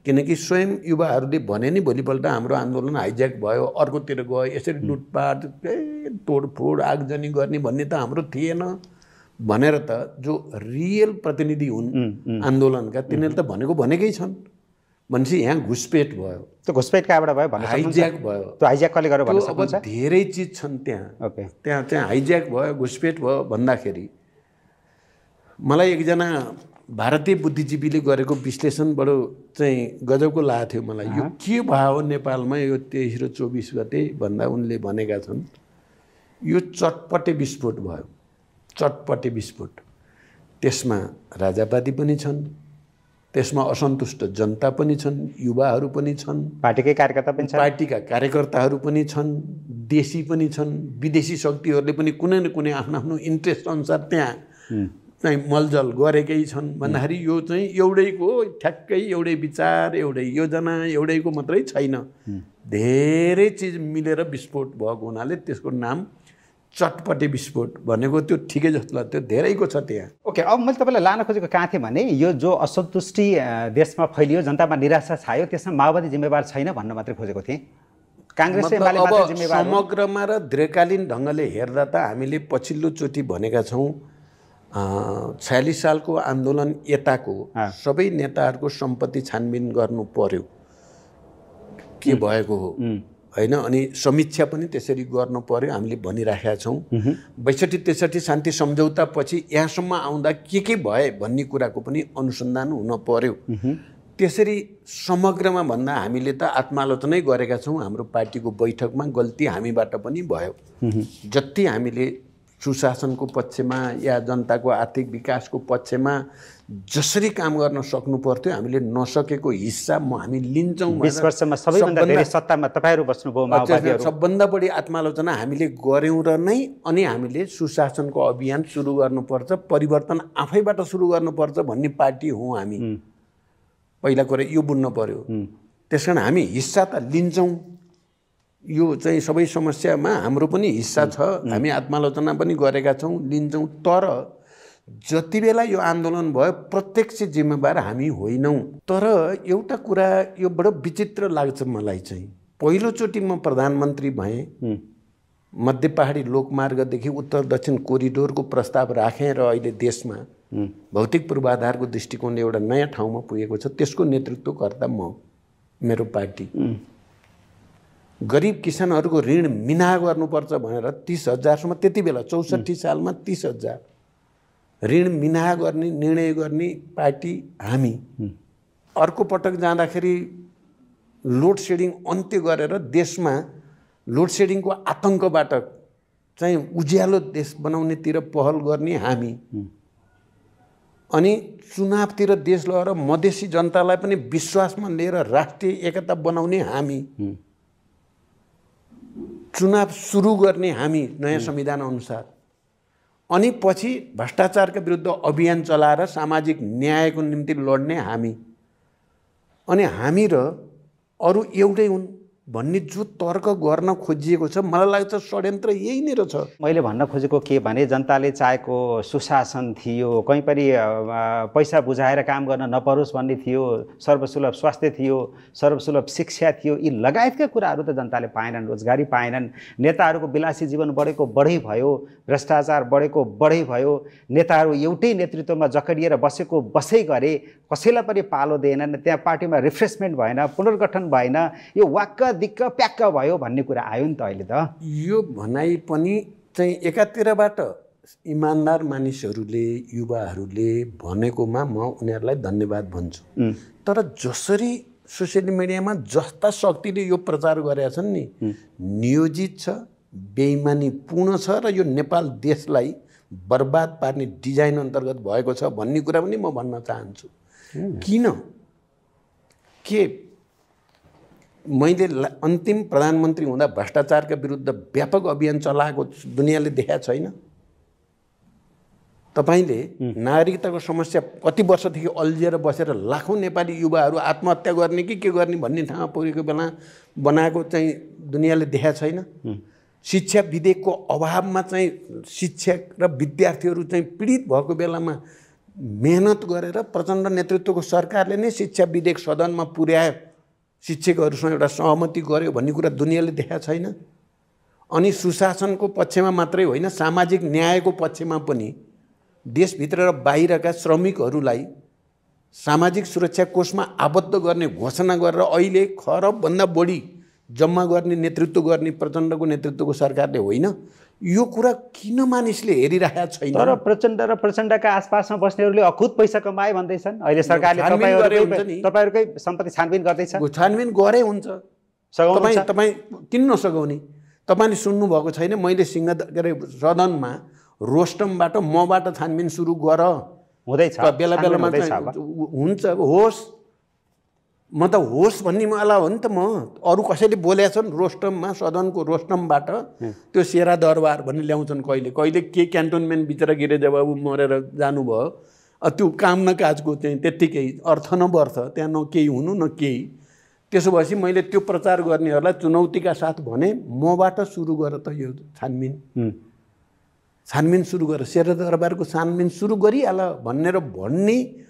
किनकि स्वयं युवाहरूले भने नि भोलिपल्ट हाम्रो आन्दोलन हाइज्याक भयो अर्कोतिर गयो यसरी लुटपाट तोडफोड आगजनी गर्ने भन्ने त हाम्रो थिएन भनेर त जो रियल प्रतिनिधि हुन् आन्दोलनका तिनीहरूले त भनेको भनेकै छन् भनेपछि यहाँ घुसपेट भयो त्यो घुसपेट कहाँबाट भयो भन्ने हाइज्याक भयो त्यो हाइज्याक कसले गर्यो भन्ने अब धेरै चिज छन् त्यहाँ त्यहाँ चाहिँ हाइज्याक भयो घुसपेट भयो भन्दाखेरि मलाई एकजना भारतीय बुद्धिजीवीले गरेको विश्लेषण बडो चाहिँ गजबको लागेको थियो मलाई यो के भयो नेपालमा यो 23 र 24 गते भन्दा उनले भनेका छन् यो चटपटे विस्फोट भयो चटपटे विस्फोट त्यसमा राजावादी पनि छन् त्यसमा असन्तुष्ट जनता पनि छन् युवाहरू पनि छन् पार्टीकै कार्यकर्ता पनि छन् पार्टीका कार्यकर्ताहरू पनि छन् देशी पनि छन् विदेशी शक्तिहरूले पनि कुनै न कुनै आफ्नो आफ्नो इन्ट्रेस्ट अनुसार त्यहाँ चाहिँ मलजल गरेकै छन् भन्दाखेरि यो चाहिँ एउटैको ठ्याक्कै एउटै विचार एउटै योजना एउटैको मात्रै छैन धेरै चिज मिलेर विस्फोट भएको हुनाले त्यसको नाम चटपटे विस्फोट भनेको त्यो ठिकै जस्तो लाग्छ त्यो धेरैको छ त्यहाँ ओके अब मैले तपाईँलाई लान खोजेको कहाँ थिएँ भने यो जो असन्तुष्टि देशमा फैलियो जनतामा निराशा छायो त्यसमा माओवादी जिम्मेवार छैन भन्न मात्रै खोजेको थिएँ काङ्ग्रेस समग्रमा र दीर्घकालीन ढङ्गले हेर्दा त हामीले पछिल्लो चोटि भनेका छौँ 46 सालको आन्दोलन यताको सबै नेताहरूको सम्पत्ति छानबिन गर्नु पर्यो के भएको हो हैन अनि समीक्षा पनि त्यसरी गर्नु पर्यो हामीले भनिराखेका छौँ 62-63 शान्ति सम्झौता पछि यहाँसम्म आउँदा के भए भन्ने कुराको पनि अनुसन्धान हुन पर्यो त्यसरी समग्रमा भन्दा हामीले त आत्मालोचनै गरेका छौँ हाम्रो पार्टीको बैठकमा गल्ती हामीबाट पनि भयो जति हामीले सुशासनको पक्षमा या जनताको आर्थिक विकासको पक्षमा जसरी काम गर्न सक्नु पर्थ्यो हामीले नसकेको हिस्सा हामी लिन्छौँ 20 वर्षमा सबैभन्दा धेरै सत्तामा तपाईहरु बस्नुभयो माओवादीहरु सबभन्दा बढी आत्मालोचना हामीले गर्यौं र नै अनि हामीले सुशासनको अभियान सुरु गर्नुपर्छ परिवर्तन आफैबाट सुरु गर्नुपर्छ भन्ने पार्टी हौं हामी पहिला कुरा यो बुझ्न पर्यो त्यसकारण हामी हिस्सा त लिन्छौँ यो चाहिँ सबै समस्यामा हाम्रो पनि हिस्सा छ, हामी आत्मालोचना पनि गरेका छौँ, लिन्छौँ। तर जति बेला यो आन्दोलन भयो प्रत्यक्ष जिम्मेवार हामी होइनौँ। तर एउटा कुरा यो बडो विचित्र लाग्छ मलाई चाहिँ, पहिलोचोटि म प्रधानमन्त्री भएँ, मध्य पहाडी लोकमार्गदेखि उत्तर दक्षिण कोरिडोरको प्रस्ताव राखेँ र अहिले देशमा भौतिक पूर्वाधारको दृष्टिकोणले एउटा नयाँ ठाउँमा पुगेको छ। त्यसको नेतृत्वकर्ता म, मेरो पार्टी। गरिब किसानहरूको ऋण मिना गर्नुपर्छ भनेर 30,000सम्म, त्यति बेला 64 सालमा 30,000 ऋण मिना गर्ने निर्णय गर्ने पार्टी हामी। अर्को पटक जाँदाखेरि लोड सेडिङ अन्त्य गरेर देशमा लोड सेडिङको आतङ्कबाट चाहिँ उज्यालो देश बनाउनेतिर पहल गर्ने हामी। अनि चुनावतिर देश लगेर मधेसी जनतालाई पनि विश्वासमा लिएर राष्ट्रिय एकता बनाउने हामी। चुनाव सुरु गर्ने हामी नयाँ संविधान अनुसार। अनि पछि भ्रष्टाचारका विरुद्ध अभियान चलाएर सामाजिक न्यायको निम्ति लड्ने हामी। अनि हामी र अरू एउटै हुन् भन्ने जो तर्क गर्न खोजिएको छ, मलाई लाग्छ षड्यन्त्र यही नै रहेछ। मैले भन्न खोजेको के भने जनताले चाहेको सुशासन थियो, कहीँ पनि पैसा बुझाएर काम गर्न नपरोस् भन्ने थियो, सर्वसुलभ स्वास्थ्य थियो, सर्वसुलभ शिक्षा थियो, यी लगायतका कुराहरू त जनताले पाएनन्। रोजगारी पाएनन्, नेताहरूको विलासी जीवन बढेको बढै भयो, भ्रष्टाचार बढेको बढै भयो, नेताहरू एउटै नेतृत्वमा जकडिएर बसेको बसै गरे, कसैलाई पनि पालो दिएनन्, त्यहाँ पार्टीमा रिफ्रेसमेन्ट भएन, पुनर्गठन भएन, यो वाक्क दिक्क प्याक्क भयो भन्ने कुरा आयो नि त अहिले त। यो भनाइ पनि चाहिँ एकातिरबाट इमान्दार मानिसहरूले, युवाहरूले भनेकोमा म उनीहरूलाई धन्यवाद भन्छु। तर जसरी सोसियल मिडियामा जस्ता शक्तिले यो प्रचार गरेका छन् नि, नियोजित छ, बेइमानी पूर्ण छ र यो नेपाल देशलाई बर्बाद पार्ने डिजाइन अन्तर्गत भएको छ भन्ने कुरा पनि म भन्न चाहन्छु। किन के मैले अन्तिम प्रधानमन्त्री हुँदा भ्रष्टाचारका विरुद्ध व्यापक अभियान चलाएको दुनियाँले देखाएको छैन। तपाईले नागरिकताको समस्या कति वर्षदेखि अल्झिएर बसेर लाखौँ नेपाली युवाहरू आत्महत्या गर्ने कि के गर्ने भन्ने ठाउँमा पुगेको बेला बनाएको चाहिँ दुनियाँले देखाएको छैन। शिक्षा विधेयकको अभावमा चाहिँ शिक्षक र विद्यार्थीहरू चाहिँ पीडित भएको बेलामा मेहनत गरेर प्रचण्ड नेतृत्वको सरकारले नै शिक्षा विधेयक सदनमा पुर्यायो, शिक्षकहरूसँग एउटा सहमति गर्यो भन्ने कुरा दुनियाँले देखाएको छैन। अनि सुशासनको पक्षमा मात्रै होइन, सामाजिक न्यायको पक्षमा पनि देशभित्र र बाहिरका श्रमिकहरूलाई सामाजिक सुरक्षा कोषमा आबद्ध गर्ने घोषणा गरेर अहिले खरबभन्दा बढी जम्मा गर्ने नेतृत्व गर्ने प्रचण्डको नेतृत्वको सरकारले होइन। यो कुरा किन मानिसले हेरिरहेका छैन? तर प्रचण्ड र प्रचण्डका आसपासमा बस्नेहरूले अखुत पैसा कमाए भन्दैछन्। अहिले सरकारले तपाईहरुकै सम्पत्ति छानबिन गर्दैछ। छानबिन गरे हुन्छ, तपाईँ किन नसगाउने? तपाईँले सुन्नुभएको छैन, मैले सदनमा रोस्टमबाट मबाट छानबिन सुरु गर हुँदैछ, बेला बेलामा हुन्छ। होस्, म त होस् भन्ने मलाई हो नि त। म अरू कसैले बोलेका छन् रोस्टममा, सदनको रोस्टमबाट त्यो सेरा दरबार भन्ने ल्याउँछन्। कहिले कहिले के क्यान्टोनमेन्ट बिचरा गिरिजाबाबु मरेर जानुभयो, त्यो काम न काजको चाहिँ त्यत्तिकै अर्थ न वर्थ, त्यहाँ न केही हुनु न केही। त्यसो भएपछि मैले त्यो प्रचार गर्नेहरूलाई चुनौतीका साथ भने मबाट सुरु गर त यो छानबिन सुरु गर, सेरा दरबारको छानबिन सुरु गरिहाल भनेर भन्ने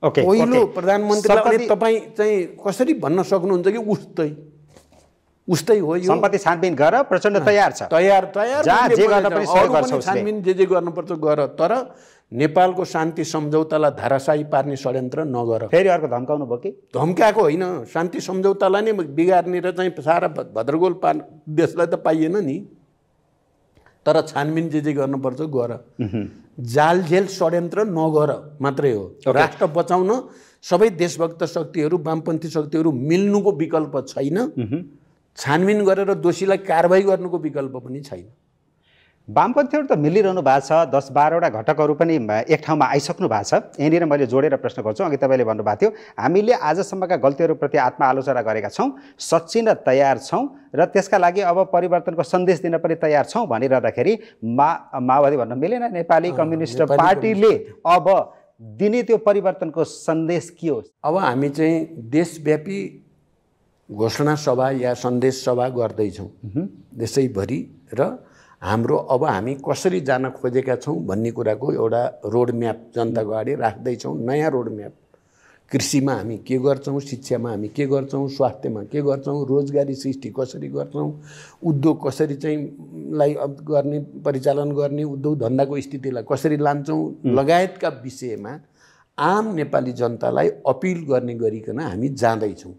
पहिलो प्रधानमन्त्रीले तपाईँ चाहिँ कसरी भन्न सक्नुहुन्छ कि उस्तै हो यो? सम्पत्ति छानबिन गर, प्रचण्ड तयार छ, तयार जे गर्न पनि सहयोग गर्छौ, छानबिन जे गर्नुपर्छ गर, तर नेपालको शान्ति सम्झौतालाई धाराशाही पार्ने षड्यन्त्र नगर। फेरि अर्को धम्काउनु भयो कि? धम्काएको होइन, शान्ति सम्झौतालाई नै बिगार्ने र चाहिँ सारा भद्रगोल देशलाई त पाइएन नि। तर छानबिन जे गर्नुपर्छ गर, जालझेल षड्यन्त्र नगर मात्रै हो। राष्ट्र बचाउन सबै देशभक्त शक्तिहरू, वामपन्थी शक्तिहरू मिल्नुको विकल्प छैन। छानबिन गरेर दोषीलाई कारबाही गर्नुको विकल्प पनि छैन। वामपन्थीहरू त मिलिरहनु भएको छ, 10-12वटा घटकहरू पनि एक ठाउँमा आइसक्नु भएको छ। यहाँनिर मैले जोडेर प्रश्न गर्छु। अघि तपाईँले भन्नुभएको थियो हामीले आजसम्मका गल्तीहरूप्रति आत्मआलोचना गरेका छौँ, सच्ची नै तयार छौँ र त्यसका लागि अब परिवर्तनको सन्देश दिन पनि तयार छौँ भनिरहँदाखेरि माओवादी भन्न मिलेन, नेपाली कम्युनिस्ट पार्टीले अब दिने त्यो परिवर्तनको सन्देश के हो? अब हामी चाहिँ देशव्यापी घोषणा सभा या सन्देश सभा गर्दैछौँ देशैभरि र हाम्रो अब हामी कसरी जान खोजेका छौँ भन्ने कुराको एउटा रोड म्याप जनताको अगाडि राख्दैछौँ। नयाँ रोड म्याप, कृषिमा हामी के गर्छौँ, शिक्षामा हामी के गर्छौँ, स्वास्थ्यमा के गर्छौँ, रोजगारी सृष्टि कसरी गर्छौँ, उद्योग कसरी चाहिँ लाई गर्ने परिचालन गर्ने, उद्योग धन्दाको स्थितिलाई कसरी लान्छौँ लगायतका विषयमा आम नेपाली जनतालाई अपिल गर्ने गरिकन हामी जाँदैछौँ।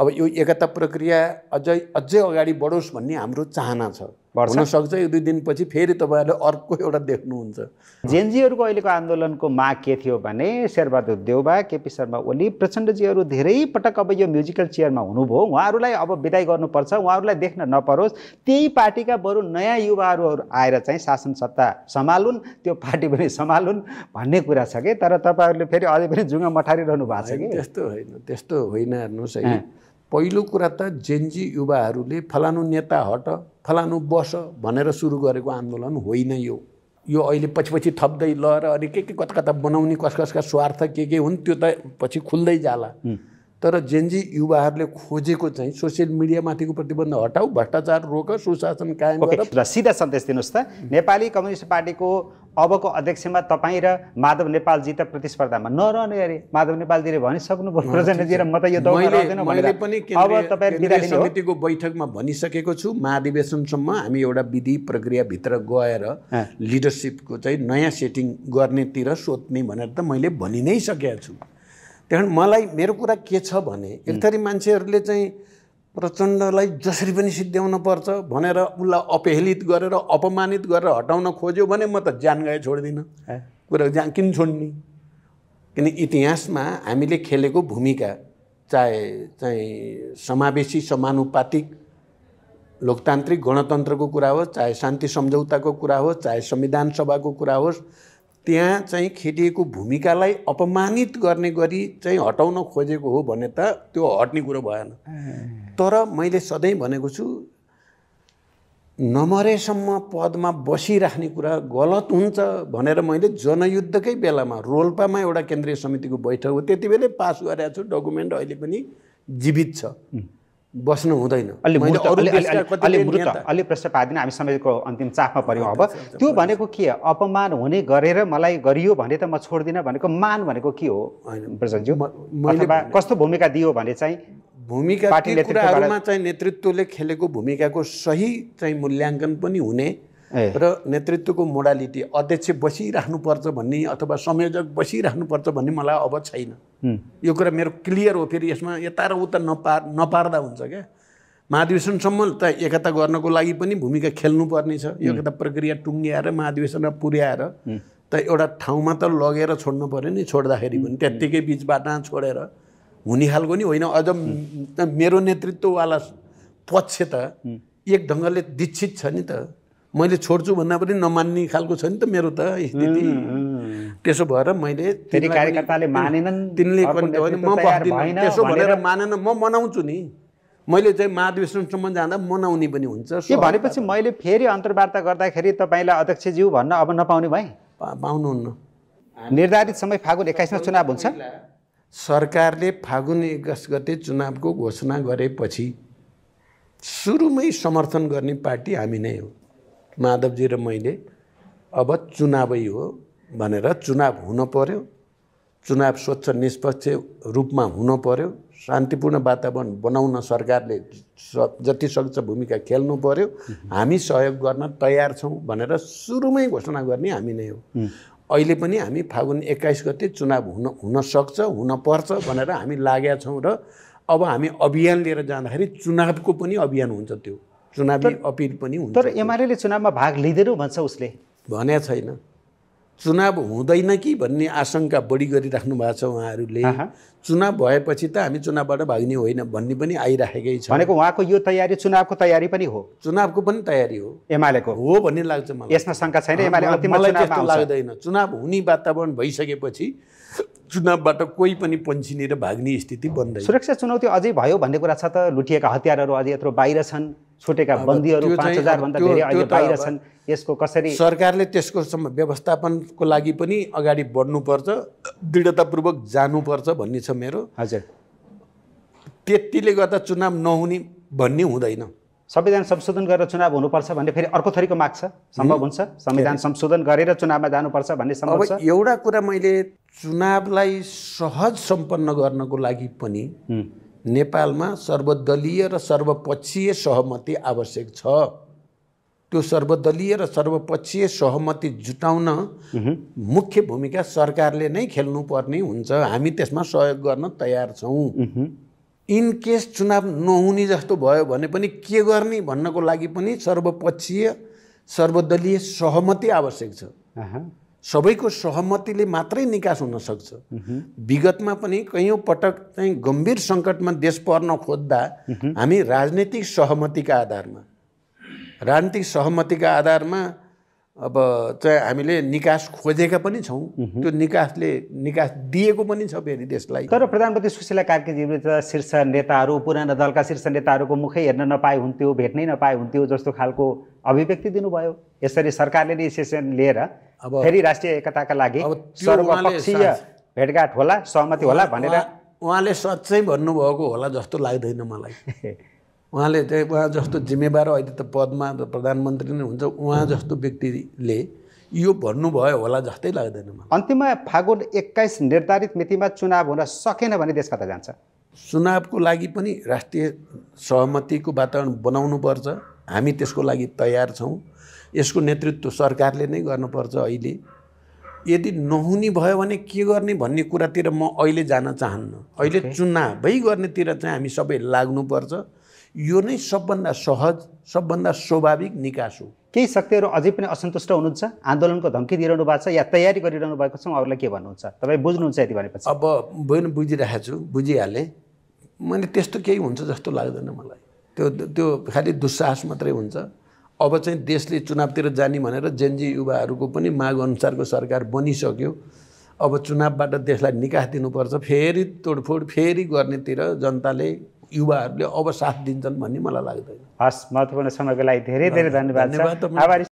अब यो एकता प्रक्रिया अझै अगाडि बढोस् भन्ने हाम्रो चाहना छ। हुनसक्छ 1-2 दिनपछि फेरि तपाईँहरूले अर्को एउटा देख्नुहुन्छ। जेनजीहरूको अहिलेको आन्दोलनको माग के थियो भने शेरबहादुर देउबा, केपी शर्मा ओली, प्रचण्डजीहरू धेरै पटक अब यो म्युजिकल चेयरमा हुनुभयो, उहाँहरूलाई अब विदाई गर्नुपर्छ, उहाँहरूलाई देख्न नपरोस्, त्यही पार्टीका बरु नयाँ युवाहरू आएर चाहिँ शासन सत्ता सम्हालुन्, त्यो पार्टी पनि सम्हालुन् भन्ने कुरा छ कि। तर तपाईँहरूले फेरि अझै पनि जुङ्गा मठारिरहनु भएको छ कि। त्यस्तो होइन हेर्नुहोस् है। पहिलो कुरा त जेनजी युवाहरूले फलानु नेता हट, फलानु बस भनेर सुरु गरेको आन्दोलन होइन यो अहिले पछि थप्दै ल र अनि के कता बनाउने कसका स्वार्थ के हुन् त्यो त पछि खुल्दै जाला। तर जेनजी युवाहरूले खोजेको चाहिँ सोसियल मिडियामाथिको प्रतिबन्ध हटाऊ, भ्रष्टाचार रोक, सुशासन कायम गर। र सिधा सन्देश दिनुहोस् त, नेपाली कम्युनिस्ट पार्टीको अबको अध्यक्षमा तपाईँ र माधव नेपालजी त प्रतिस्पर्धामा नरहने अरे। माधव नेपालजीले भनिसक्नुभयो प्रचण्डजी र म त यो दौडमा रहँदैन भनेर। मैले पनि केन्द्रीय समितिको बैठकमा भनिसकेको छु, महाधिवेशनसम्म हामी एउटा विधि प्रक्रियाभित्र गएर लिडरसिपको चाहिँ नयाँ सेटिङ गर्नेतिर सोध्ने भनेर त मैले भनि नै सकेको छु। त्यहाँ मलाई मेरो कुरा के छ भने एक थरी मान्छेहरूले चाहिँ प्रचण्डलाई जसरी पनि सिद्ध्याउन पर्छ भनेर उसलाई अपहेलित गरेर अपमानित गरेर हटाउन खोज्यो भने म त ज्यान गए छोड्दिनँ। कुरा ज्यान किन छोड्ने? किन इतिहासमा हामीले खेलेको भूमिका चाहे चाहिँ समावेशी समानुपातिक लोकतान्त्रिक गणतन्त्रको कुरा होस्, चाहे शान्ति सम्झौताको कुरा होस्, चाहे संविधान सभाको कुरा होस्, त्यहाँ चाहिँ खेलिएको भूमिकालाई अपमानित गर्ने गरी चाहिँ हटाउन खोजेको हो भने त त्यो हट्ने कुरो भएन। तर मैले सधैँ भनेको छु नमरेसम्म पदमा बसिराख्ने कुरा गलत हुन्छ भनेर मैले जनयुद्धकै बेलामा रोल्पामा एउटा केन्द्रीय समितिको बैठक हो त्यति बेलै पास गरेको छु, डकुमेन्ट अहिले पनि जीवित छ। बस्नु हुँदैन। अलि प्रश्न पार्दिन, हामी समयको अन्तिम चापमा पर्यौँ। अब त्यो भनेको के, अपमान हुने गरेर मलाई गरियो भने त म छोड्दिनँ भनेको मान भनेको के हो प्रसादज्यू? अथवा कस्तो भूमिका दियो भने चाहिँ भूमिका कुराहरूमा चाहिँ नेतृत्वले खेलेको भूमिकाको सही चाहिँ मूल्याङ्कन पनि हुने र नेतृत्वको मोडालिटी अध्यक्ष बसिराख्नुपर्छ भन्ने अथवा संयोजक बसिराख्नुपर्छ भन्ने मलाई अब छैन। यो कुरा मेरो क्लियर हो। फेरि यसमा यता र उता नपार्दा हुन्छ क्या। महाधिवेशनसम्म त एकता गर्नको लागि पनि भूमिका खेल्नुपर्ने छ। एकता प्रक्रिया टुङ्ग्याएर महाधिवेशनमा पुर्याएर त एउटा ठाउँमा त लगेर छोड्नु पऱ्यो नि। छोड्दाखेरि पनि त्यत्तिकै बिचबाट छोडेर हुने खालको नि होइन। अझ मेरो नेतृत्ववाला पक्ष त एक ढङ्गले दीक्षित छ नि त। मैले छोड्छु भन्दा पनि नमान्ने खालको छ नि त मेरो त स्थिति। त्यसो भएर मैले कार्यकर्ताले मानेनन्, तिनले पनि म बस्दिनँ त्यसो भनेर मानेन, म मनाउँछु नि। मैले चाहिँ महाधिवेशनसम्म जाँदा मनाउने पनि हुन्छ। के भनेपछि मैले फेरि अन्तर्वार्ता गर्दाखेरि तपाईँलाई अध्यक्षज्यू भन्न अब नपाउने भए? पाउनुहुन्न। निर्धारित समय फागुन 21 मा चुनाव हुन्छ। सरकारले फागुन 21 गते चुनावको घोषणा गरेपछि सुरुमै समर्थन गर्ने पार्टी हामी नै हो। माधवजी र मैले अब चुनावै हो भनेर चुनाव हुन पर्यो, चुनाव स्वच्छ निष्पक्ष रूपमा हुन पर्यो, शान्तिपूर्ण वातावरण बनाउन सरकारले जति सक्छ भूमिका खेल्नु पर्यो, हामी सहयोग गर्न तयार छौँ भनेर सुरुमै घोषणा गर्ने हामी नै हो। अहिले पनि हामी फागुन 21 गते चुनाव हुन सक्छ, हुन पर्छ भनेर हामी लागेका छौँ र अब हामी अभियान लिएर जाँदाखेरि चुनावको पनि अभियान हुन्छ, त्यो चुनावी अपिल पनि हुन्छ। तर एमाले चुनावमा भाग लिँदैन भन्छ उसले, भने छैन। चुनाव हुँदैन कि भन्ने आशंका बढी गरिराख्नु भएको छ उहाँहरूले। चुनाव भएपछि त हामी चुनावबाट भाग्ने होइन भन्ने पनि आइराखेकै छ। भनेको उहाँको यो तयारी चुनावको तयारी पनि हो, चुनावको पनि तयारी हो, एमालेको हो भन्ने लाग्छ मलाई। यसमा शङ्का छैन। एमाले अन्तिममा त्यस्तो लाग्दैन। चुनाव हुने वातावरण भइसकेपछि चुनावबाट कोही पनि पन्छिने र भाग्ने स्थिति बन्दैन। सुरक्षा चुनौती अझै भयो भन्ने कुरा छ त। लुटिएका हतियारहरू अझै यत्रो बाहिर छन्, छुटेका बन्दीहरू 5000 भन्दा धेरै अहिले बाहिर छन्। यसको कसरी सरकारले त्यसको व्यवस्थापनको लागि पनि अगाडि बढ्नुपर्छ, दृढतापूर्वक जानुपर्छ भन्ने छ मेरो। हजुर, त्यतिले गर्दा चुनाव नहुने भन्ने हुँदैन। संविधान संशोधन गरेर चुनाव हुनुपर्छ भन्ने फेरि अर्को थरीको माग छ, सम्भव हुन्छ? संविधान संशोधन गरेर चुनावमा जानुपर्छ भन्ने सम्भव छ? अब एउटा कुरा मैले चुनावलाई सहज सम्पन्न गर्नको लागि पनि नेपालमा सर्वदलीय र सर्वपक्षीय सहमति आवश्यक छ। त्यो सर्वदलीय र सर्वपक्षीय सहमति जुटाउन मुख्य भूमिका सरकारले नै खेल्नुपर्ने हुन्छ। हामी त्यसमा सहयोग गर्न तयार छौँ। इन केस चुनाव नहुने जस्तो भयो भने पनि के गर्ने भन्नको लागि पनि सर्वपक्षीय सर्वदलीय सहमति आवश्यक छ। सबैको सहमतिले मात्रै निकास हुन सक्छ। विगतमा पनि कैयौँ पटक चाहिँ गम्भीर सङ्कटमा देश पर्न खोज्दा हामी राजनीतिक सहमतिका आधारमा अब चाहिँ हामीले निकास खोजेका पनि छौँ। त्यो निकास दिएको पनि छ फेरि देशलाई। तर प्रधानमन्त्री सुशीला कार्कीज्यूले त शीर्ष नेताहरू, पुराना दलका शीर्ष नेताहरूको मुखै हेर्न नपाए हुन्थ्यो, भेट्नै नपाए हुन्थ्यो जस्तो खालको अभिव्यक्ति दिनुभयो। यसरी सरकारले डिसिसन लिएर अब फेरि राष्ट्रिय एकताका लागि सर्वपक्षीय भेटघाट होला, सहमति होला भनेर उहाँले सच्चै भन्नुभएको होला जस्तो लाग्दैन मलाई। उहाँले चाहिँ उहाँ जस्तो जिम्मेवार अहिले त पदमा प्रधानमन्त्री नै हुन्छ, उहाँ जस्तो व्यक्तिले यो भन्नुभयो होला जस्तै लाग्दैन मलाई। अन्तिममा फागुन 21 निर्धारित मितिमा चुनाव हुन सकेन भने देश कता जान्छ? चुनावको लागि पनि राष्ट्रिय सहमतिको वातावरण बनाउनुपर्छ। हामी त्यसको लागि तयार छौँ। यसको नेतृत्व सरकारले नै गर्नुपर्छ। अहिले यदि नहुने भयो भने के गर्ने भन्ने कुरातिर म अहिले जान चाहन्न। अहिले चुनावै गर्नेतिर चाहिँ हामी सबै लाग्नुपर्छ। यो नै सबभन्दा सहज, सबभन्दा स्वाभाविक निकास हो। केही शक्तिहरू अझै पनि असन्तुष्ट हुनुहुन्छ? आन्दोलनको धम्की दिइरहनु भएको छ या तयारी गरिरहनु भएको छ? अरूलाई के भन्नुहुन्छ? तपाईँ बुझ्नुहुन्छ यति भनेपछि? अब बुझिरहेको छु, बुझिहालेँ। मैले त्यस्तो केही हुन्छ जस्तो लाग्दैन मलाई। त्यो खालि दुस्साहस मात्रै हुन्छ। अब चाहिँ देशले चुनावतिर जाने भनेर जेनजी युवाहरूको पनि माग अनुसारको सरकार बनिसक्यो। अब चुनावबाट देशलाई निकास दिनुपर्छ, फेरि तोडफोड फेरि गर्नेतिर जनताले, युवाहरूले अब साथ दिन्छन् भन्ने मलाई लाग्दैन। हस्, महत्त्वपूर्ण समयको लागि धेरै धेरै धन्यवाद। आभारी।